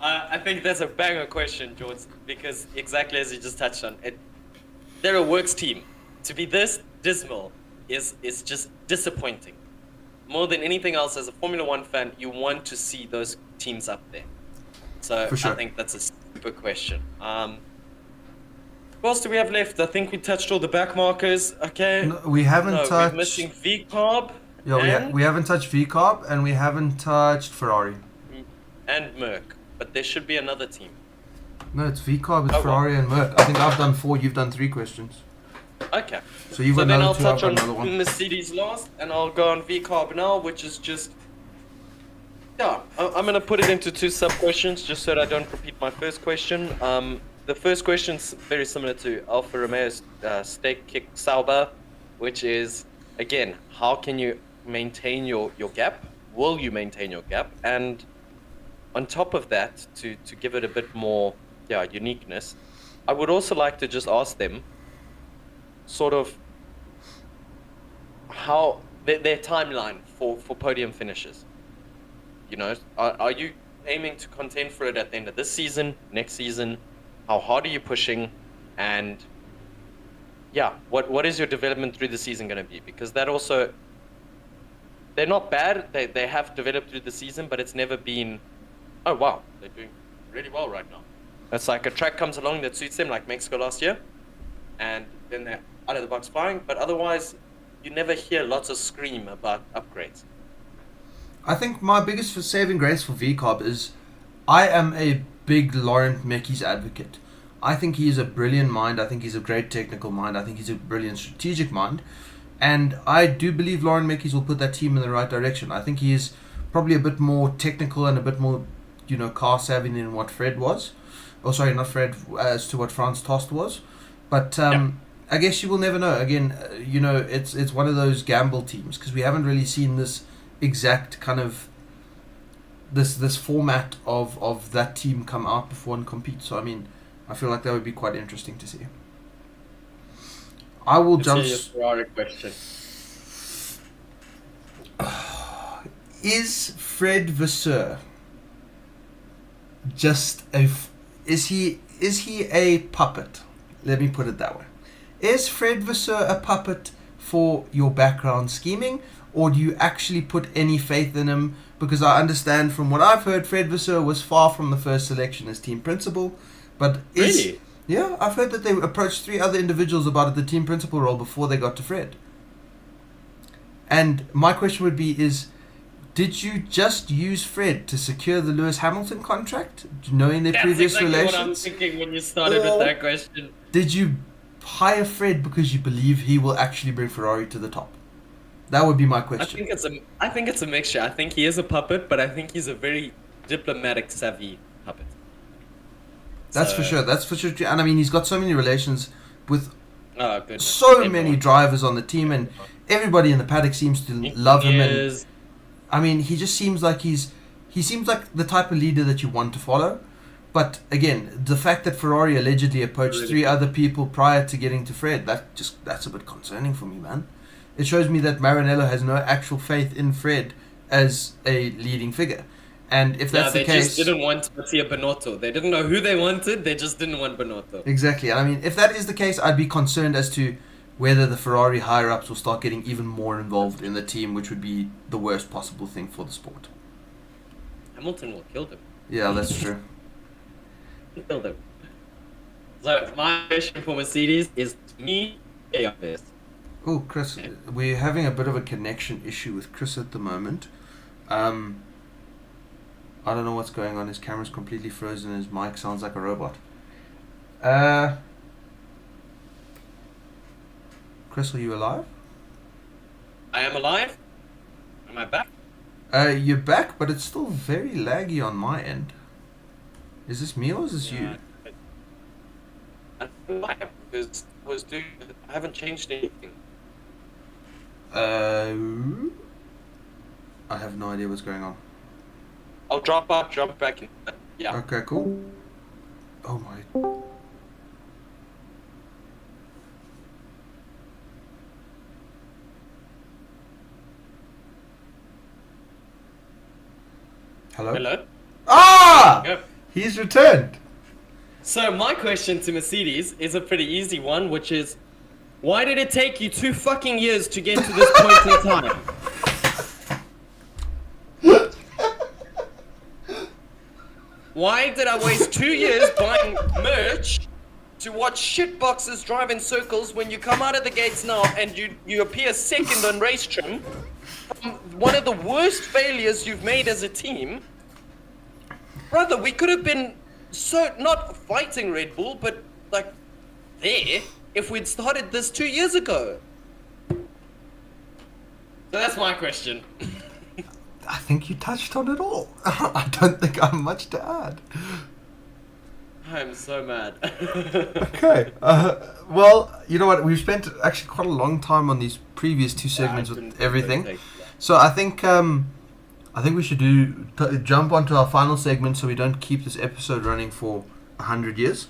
I think that's a banger question, George, because exactly as you just touched on, they're a works team. To be this dismal is just disappointing. More than anything else, as a Formula One fan, you want to see those teams up there. So for sure. I think that's a super question. What else do we have left? I think we touched all the back markers. Okay. No, we haven't touched. We're missing VCARB. Yeah, we haven't touched VCARB and we haven't touched Ferrari. And Merc, but there should be another team. No, it's VCARB, it's Ferrari and Merc. I think I've done 4, you've done 3 questions. Okay. So you've got then another I'll 2, touch I've on got another 1. Mercedes last, and I'll go on VCARB now, which is just... Yeah, I'm going to put it into 2 sub-questions, just so that I don't repeat my first question. The first question's very similar to Alfa Romeo's Steak Kick Sauber, which is, again, how can you maintain your gap? Will you maintain your gap? And on top of that, to give it a bit more uniqueness, I would also like to just ask them sort of how their timeline for podium finishes. You know, are you aiming to contend for it at the end of this season, next season? How hard are you pushing? And what is your development through the season going to be? Because that also, they're not bad. They have developed through the season, but it's never been, oh wow, they're doing really well right now. It's like a track comes along that suits them, like Mexico last year, and then they're out of the box flying. But otherwise, you never hear lots of scream about upgrades. I think my biggest saving grace for VCOB is I am a big Laurent Mekies advocate. I think he is a brilliant mind. I think he's a great technical mind. I think he's a brilliant strategic mind. And I do believe Laurent Mekies will put that team in the right direction. I think he is probably a bit more technical and a bit more, car savvy than what Fred was. Oh, sorry, not Fred, as to what Franz Tost was. But I guess you will never know. Again, it's one of those gamble teams because we haven't really seen this exact kind of this format of that team come out before and compete. So I mean, I feel like that would be quite interesting to see. I will jump. Ferrari question. Is Fred Vasseur just a? Is he a puppet? Let me put it that way. Is Fred Vasseur a puppet for your background scheming? Or do you actually put any faith in him? Because I understand from what I've heard, Fred Vasseur was far from the first selection as team principal. But really? Yeah, I've heard that they approached 3 other individuals about the team principal role before they got to Fred. And my question would be did you just use Fred to secure the Lewis Hamilton contract, knowing their previous relations? That's what I'm thinking when you started with that question. Did you hire Fred because you believe he will actually bring Ferrari to the top? That would be my question. I think it's a mixture. I think he is a puppet, but I think he's a very diplomatic, savvy puppet. That's for sure. That's for sure. And I mean, he's got so many relations with many drivers on the team, and everybody in the paddock seems to love him. And I mean, he just seems like he seems like the type of leader that you want to follow. But again, the fact that Ferrari allegedly approached 3 other people prior to getting to Fred, that's a bit concerning for me, man. It shows me that Maranello has no actual faith in Fred as a leading figure. And if that's the case... they just didn't want Mattia Binotto. They didn't know who they wanted, they just didn't want Binotto. Exactly. And I mean, if that is the case, I'd be concerned as to whether the Ferrari higher-ups will start getting even more involved in the team, which would be the worst possible thing for the sport. Hamilton will kill them. Yeah, that's true. He'll kill them. So, my question for Mercedes is, to me, they are best. Oh, Chris, we're having a bit of a connection issue with Chris at the moment. I don't know what's going on. His camera's completely frozen. His mic sounds like a robot. Chris, are you alive? I am alive. Am I back? You're back, but it's still very laggy on my end. Is this me or is this you? I don't know why, because I haven't changed anything. I have no idea what's going on. I'll drop back in. Yeah. Okay, cool. Oh my. Hello? Hello? Ah! He's returned. So my question to Mercedes is a pretty easy one, which is, why did it take you 2 fucking years to get to this point in time? Why did I waste 2 years buying merch to watch shitboxes drive in circles when you come out of the gates now and you appear second on race trim from one of the worst failures you've made as a team? Brother, we could have been not fighting Red Bull, but like there if we'd started this 2 years ago. So that's my question. I think you touched on it all. I don't think I have much to add. I'm so mad. Okay. Well, you know what? We've spent actually quite a long time on these previous 2 segments with everything. So I think I think we should jump onto our final segment so we don't keep this episode running for 100 years.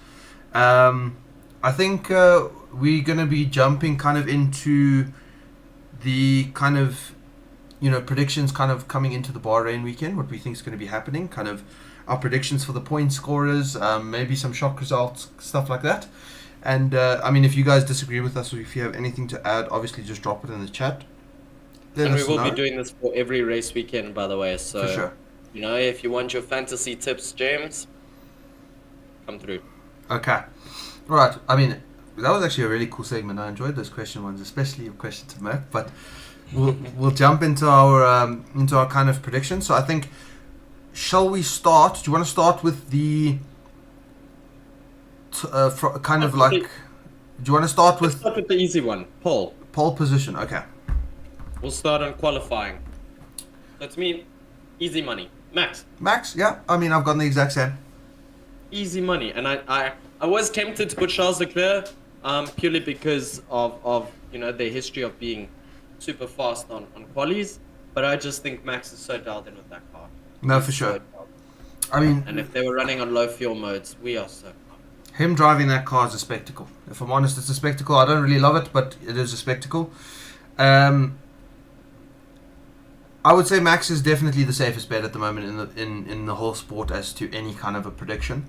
I think we're going to be jumping kind of into the kind of, predictions kind of coming into the Bahrain weekend, what we think is going to be happening, kind of our predictions for the point scorers, maybe some shock results, stuff like that. And, if you guys disagree with us or if you have anything to add, obviously just drop it in the chat. And we will be doing this for every race weekend, by the way. So, for sure. If you want your fantasy tips, James, come through. Okay. Right. That was actually a really cool segment. I enjoyed those question ones, especially your question to Merck. But we'll jump into our kind of predictions. So I think, shall we start? Do you want to start with the do you want to start with? Let's start with the easy one, pole position? Okay. We'll start on qualifying. That's me. Easy money. Max, yeah. I've gotten the exact same. Easy money. And I was tempted to put Charles Leclerc purely because of their history of being super fast on qualies. But I just think Max is so dialed in with that car. No, for sure. And if they were running on low fuel modes, we are so... Him driving that car is a spectacle. If I'm honest, it's a spectacle. I don't really love it, but it is a spectacle. I would say Max is definitely the safest bet at the moment in the whole sport as to any kind of a prediction.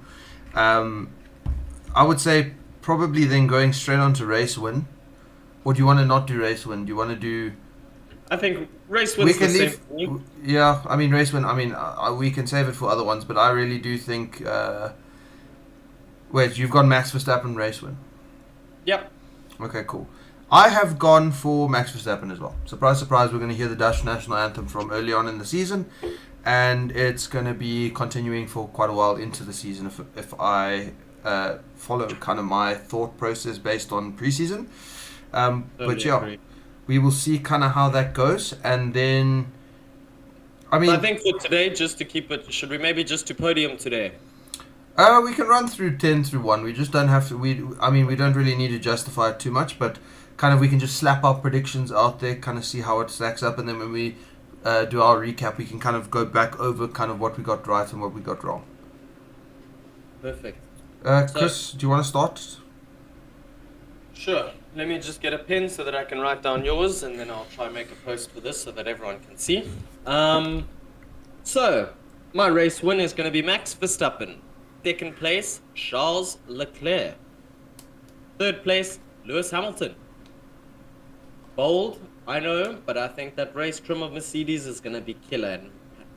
I would say probably then going straight on to race win. Or do you want to not do race win? Do you want to do... I think race win's the same for me. Yeah, race win, we can save it for other ones, but I really do think... Wait, you've gone Max Verstappen race win? Yep. Okay, cool. I have gone for Max Verstappen as well. Surprise, surprise, we're going to hear the Dutch national anthem from early on in the season, and it's going to be continuing for quite a while into the season if I follow kind of my thought process based on preseason. But yeah, agree. We will see kind of how that goes, and then... I think for today, just to keep it, should we maybe just do podium today? We can run through 10 through 1. We just don't have to... we don't really need to justify it too much, but... kind of we can just slap our predictions out there, kind of see how it stacks up, and then when we do our recap, we can kind of go back over kind of what we got right and what we got wrong. Perfect. Chris, do you want to start? Sure. Let me just get a pen so that I can write down yours, and then I'll try and make a post for this so that everyone can see. So, my race win is going to be Max Verstappen. Second place, Charles Leclerc. Third place, Lewis Hamilton. Bold, I know, but I think that race trim of Mercedes is going to be killer. And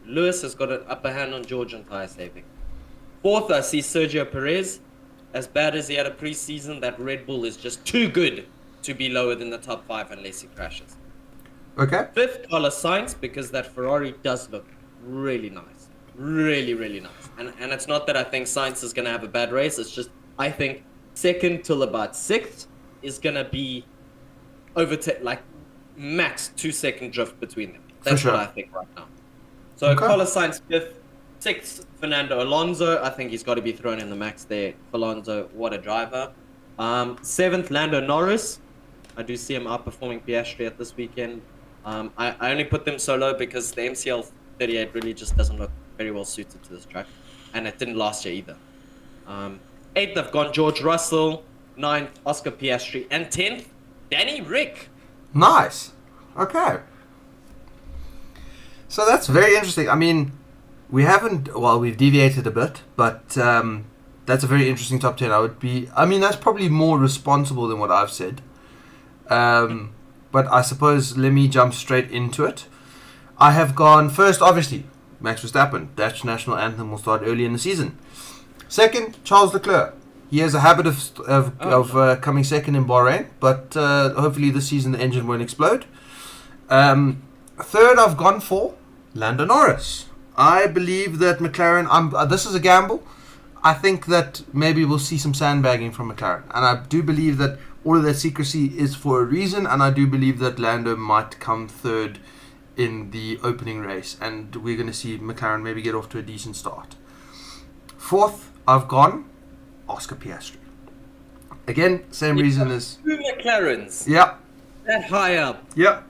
Lewis has got an upper hand on George on tyre saving. Fourth, I see Sergio Perez. As bad as he had a preseason, that Red Bull is just too good to be lower than the top 5 unless he crashes. Okay. Fifth, Carlos Sainz, because that Ferrari does look really nice. Really, really nice. And it's not that I think Sainz is going to have a bad race. It's just I think second till about 6th is going to be max 2-second drift between them. That's sure. What I think right now. So okay. Carlos Sainz 5th, 6th Fernando Alonso. I think he's got to be thrown in the max there. Alonso, what a driver. 7th Lando Norris. I do see him outperforming Piastri at this weekend. I only put them so low because the MCL 38 really just doesn't look very well suited to this track, and it didn't last year either. 8th I've gone George Russell. 9th Oscar Piastri, and 10th Danny Rick. Nice. Okay. So that's very interesting. We've deviated a bit, but that's a very interesting top 10. That's probably more responsible than what I've said. But I suppose let me jump straight into it. I have gone first, obviously, Max Verstappen. Dutch national anthem will start early in the season. Second, Charles Leclerc. He has a habit of coming second in Bahrain, but hopefully this season the engine won't explode. Third, I've gone for Lando Norris. I believe that McLaren... this is a gamble. I think that maybe we'll see some sandbagging from McLaren. And I do believe that all of that secrecy is for a reason, and I do believe that Lando might come third in the opening race, and we're going to see McLaren maybe get off to a decent start. Fourth, I've gone Oscar Piastri. Again, same reason as... 2 McLarens. Yeah. That high up. Yeah.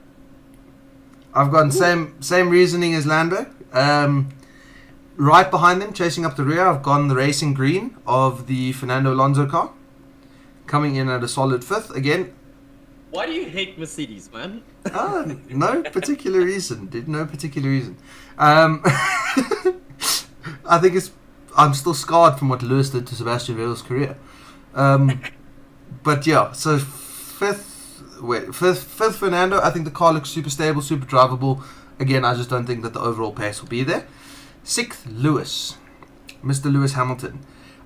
I've gone same reasoning as Lando. Right behind them, chasing up the rear, I've gone the racing green of the Fernando Alonso car, coming in at a solid 5th. Again, why do you hate Mercedes, man? No particular reason, dude. No particular reason. I think I'm still scarred from what Lewis did to Sebastian Vettel's career. But yeah, so fifth Fernando. I think the car looks super stable, super drivable. Again, I just don't think that the overall pace will be there. 6th, Lewis, Mr. Lewis Hamilton.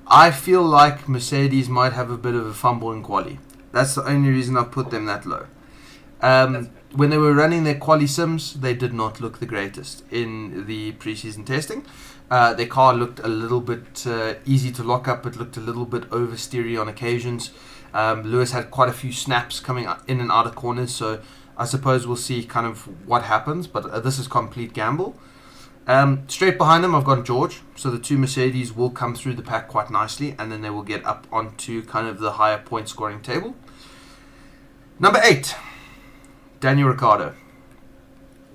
I feel like Mercedes might have a bit of a fumble in quali. That's the only reason I've put them that low. When they were running their quali sims, they did not look the greatest in the preseason testing. Their car looked a little bit easy to lock up. It looked a little bit oversteery on occasions. Lewis had quite a few snaps coming in and out of corners, so I suppose we'll see kind of what happens, but this is complete gamble. Straight behind them, I've got George. So the 2 Mercedes will come through the pack quite nicely, and then they will get up onto kind of the higher point scoring table. Number 8, Daniel Ricciardo.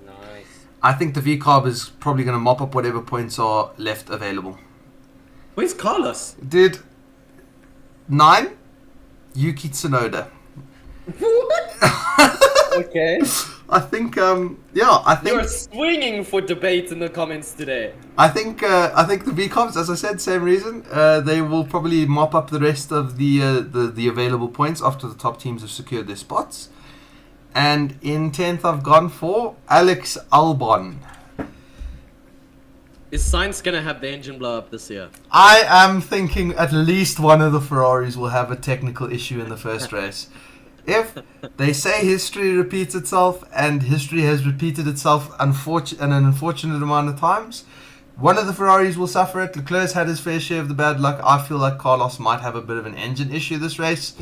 Nice. I think the V-Carb is probably going to mop up whatever points are left available. Where's Carlos? Did 9, Yuki Tsunoda. Okay. I think, I think You're swinging for debate in the comments today. I think the V-Coms, as I said, same reason. They will probably mop up the rest of the available points after the top teams have secured their spots. And in 10th, I've gone for Alex Albon. Is Sainz gonna have the engine blow up this year? I am thinking at least one of the Ferraris will have a technical issue in the first race. If they say history repeats itself, and history has repeated itself an unfortunate amount of times, one of the Ferraris will suffer it. Leclerc's had his fair share of the bad luck. I feel like Carlos might have a bit of an engine issue this race.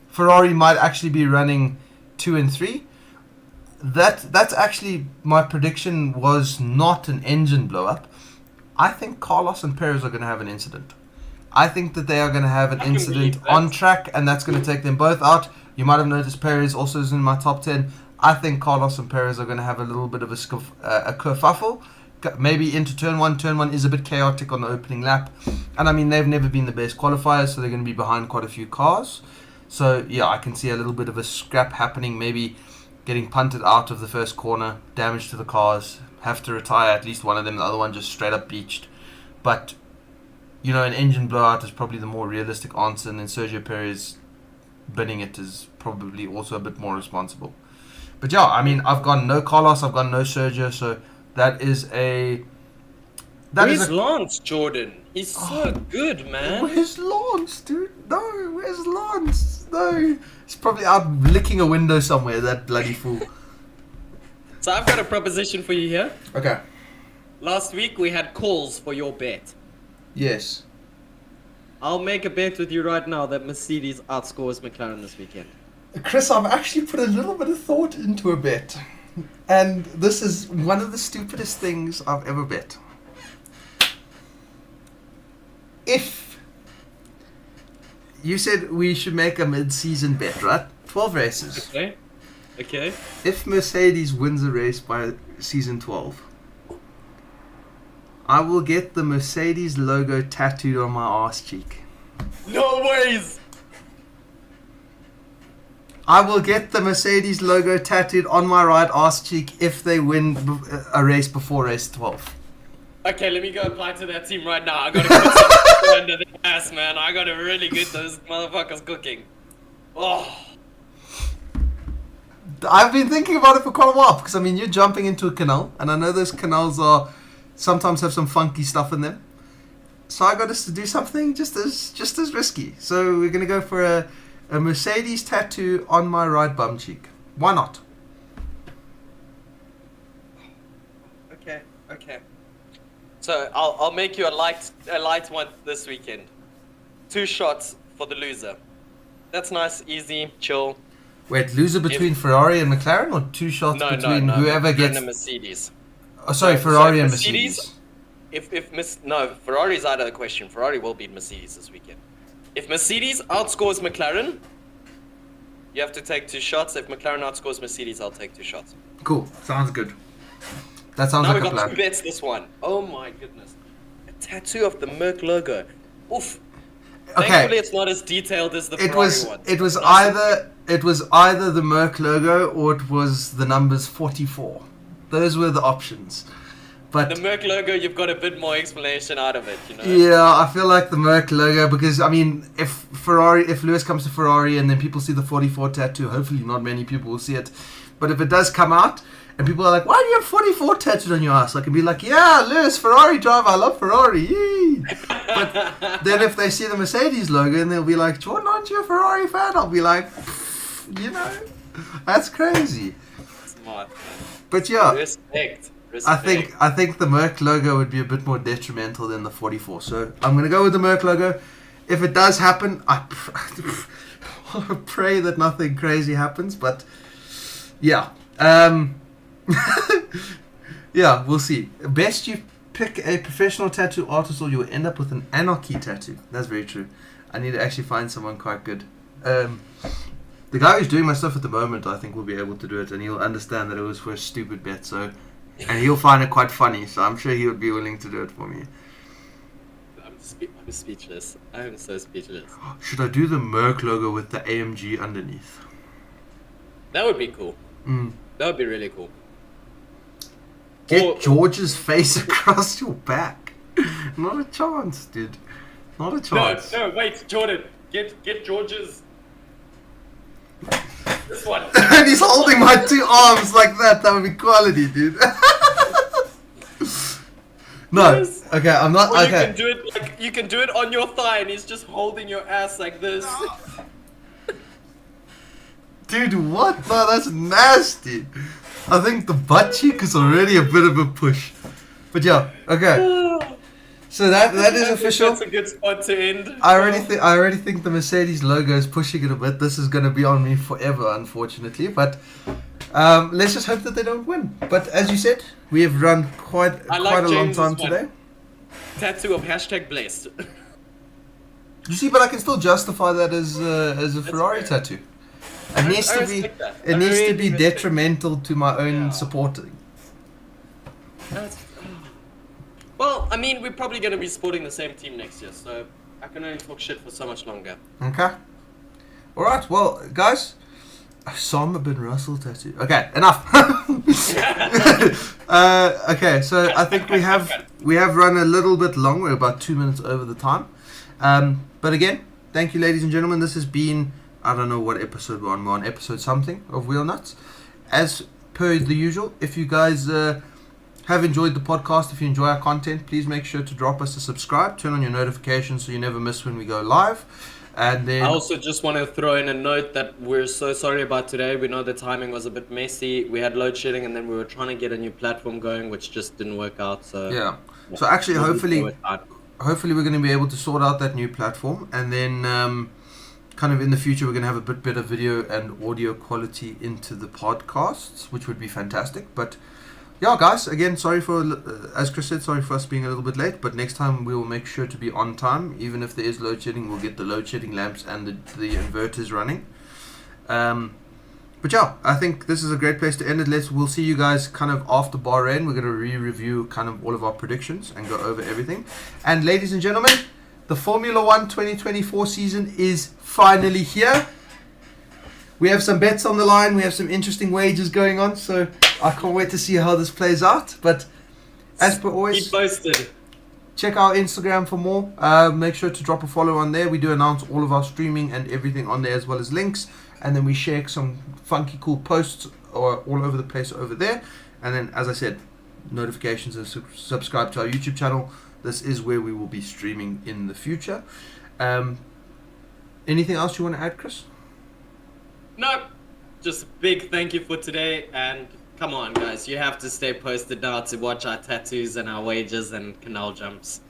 Ferrari might actually be running 2 and 3. That's actually my prediction, was not an engine blow up. I think Carlos and Perez are going to have an incident. I think that they are going to have an incident on track, and that's going to take them both out. You might have noticed Perez also is in my top 10. I think Carlos and Perez are going to have a little bit of a kerfuffle. Maybe into turn 1. Turn 1 is a bit chaotic on the opening lap. And I mean, they've never been the best qualifiers, so they're going to be behind quite a few cars. So yeah, I can see a little bit of a scrap happening, maybe getting punted out of the first corner, damage to the cars, have to retire at least one of them, the other one just straight up beached. But, you know, an engine blowout is probably the more realistic answer, and then Sergio Perez binning it is probably also a bit more responsible. But yeah, I mean, I've gone no Carlos, I've gone no Sergio, so that is a... Where's Lance, Jordan? He's so good, man. Where's Lance, dude? No, where's Lance? No. He's probably out licking a window somewhere, that bloody fool. So I've got a proposition for you here. Okay. Last week we had calls for your bet. Yes. I'll make a bet with you right now that Mercedes outscores McLaren this weekend. Chris, I've actually put a little bit of thought into a bet. And this is one of the stupidest things I've ever bet. If you said we should make a mid-season bet, right? 12 races. Okay. If Mercedes wins a race by season 12, I will get the Mercedes logo tattooed on my arse cheek. No ways! I will get the Mercedes logo tattooed on my right arse cheek if they win a race before race 12. Okay, let me go apply to that team right now. I gotta put some under the ass, man. I gotta really get those motherfuckers cooking. Oh. I've been thinking about it for quite a while, because I mean, you're jumping into a canal, and I know those canals are sometimes have some funky stuff in them. So I got us to do something just as risky. So we're gonna go for a Mercedes tattoo on my right bum cheek. Why not? Okay. So I'll make you a light one this weekend. 2 shots for the loser. That's nice, easy, chill. Wait, loser between Ferrari and McLaren, or 2 shots between whoever gets and Mercedes? Oh, sorry, Ferrari and Mercedes. Ferrari's out of the question. Ferrari will beat Mercedes this weekend. If Mercedes outscores McLaren, you have to take 2 shots. If McLaren outscores Mercedes, I'll take 2 shots. Cool. Sounds good. That sounds Now like we a got plan. 2 bets this one. Oh my goodness. A tattoo of the Merc logo. Oof. Okay. Thankfully it's not as detailed as the Ferrari one. It was Nice and either the Merc logo or it was the numbers 44. Those were the options. But the Merc logo, you've got a bit more explanation out of it, you know? yeah, I feel like the Merc logo because I mean, if Lewis comes to Ferrari and then people see the 44 tattoo, hopefully not many people will see it. But if it does come out and people are like, "Why do you have 44 tattooed on your ass?" I can be like, "Yeah, Lewis, Ferrari driver, I love Ferrari." Yay! But then if they see the Mercedes logo and they'll be like, "Jordan, aren't you a Ferrari fan?" I'll be like, you know, that's crazy. Smart. But yeah. Respect. I think the Merc logo would be a bit more detrimental than the 44. So I'm going to go with the Merc logo. If it does happen, I pray that nothing crazy happens. But yeah, yeah, we'll see. Best you pick a professional tattoo artist, or you'll end up with an anarchy tattoo. That's very true. I need to actually find someone quite good. The guy who's doing my stuff at the moment, I think, will be able to do it, and he'll understand that it was for a stupid bet. So. And he'll find it quite funny, so I'm sure he would be willing to do it for me. I'm speechless. I'm so speechless. Should I do the Merc logo with the AMG underneath? That would be cool. Mm. That would be really cool. Get George's face across your back. Not a chance, dude. Not a chance. No, wait, Jordan. Get George's... This one. And he's holding my 2 arms like that. That would be quality, dude. No. Yes. Okay, I'm not. Or Okay. you can do it on your thigh and he's just holding your ass like this. Dude, what? No, that's nasty. I think the butt cheek is already a bit of a push. But yeah, okay. So that is official. That's a good spot to end. I already think the Mercedes logo is pushing it a bit. This is going to be on me forever, unfortunately. But let's just hope that they don't win. But as you said, we have run quite a long time today. Tattoo of #blessed. You see, but I can still justify that as a Ferrari tattoo. It needs to be. It needs to be detrimental to my own supporting. Well, I mean, we're probably going to be supporting the same team next year, so I can only talk shit for so much longer. Okay. Alright, well, guys, Osama bin Russell tattoo. Okay, enough. Okay, so I think we have run a little bit long. We're about 2 minutes over the time. But again, thank you, ladies and gentlemen. This has been, I don't know what episode we're on. We're on episode something of Wheel Nuts. As per the usual, if you guys... have enjoyed the podcast, if you enjoy our content, please make sure to drop us a subscribe, turn on your notifications so you never miss when we go live. And then I also just want to throw in a note that we're so sorry about today. We know the timing was a bit messy. We had load shedding and then we were trying to get a new platform going, which just didn't work out. So yeah. So actually, hopefully we're going to be able to sort out that new platform, and then kind of in the future we're going to have a bit better video and audio quality into the podcasts, which would be fantastic. But yeah, guys, again, sorry for, as Chris said, sorry for us being a little bit late, but next time we will make sure to be on time. Even if there is load shedding, we'll get the load shedding lamps and the inverters running. But yeah, I think this is a great place to end it. We'll see you guys kind of after Bahrain. We're going to re-review kind of all of our predictions and go over everything. And ladies and gentlemen, the Formula 1 2024 season is finally here. We have some bets on the line. We have some interesting wagers going on. So I can't wait to see how this plays out. But as per always, keep posted. Check our Instagram for more. Make sure to drop a follow on there. We do announce all of our streaming and everything on there, as well as links. And then we share some funky, cool posts all over the place over there. And then, as I said, notifications and subscribe to our YouTube channel. This is where we will be streaming in the future. Anything else you want to add, Chris? No, just a big thank you for today, and come on guys, you have to stay posted now to watch our tattoos and our wagers and canal jumps.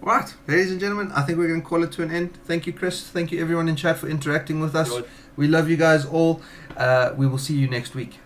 Right, ladies and gentlemen, I think we're going to call it to an end. Thank you, Chris. Thank you everyone in chat for interacting with us. Good. We love you guys all. We will see you next week.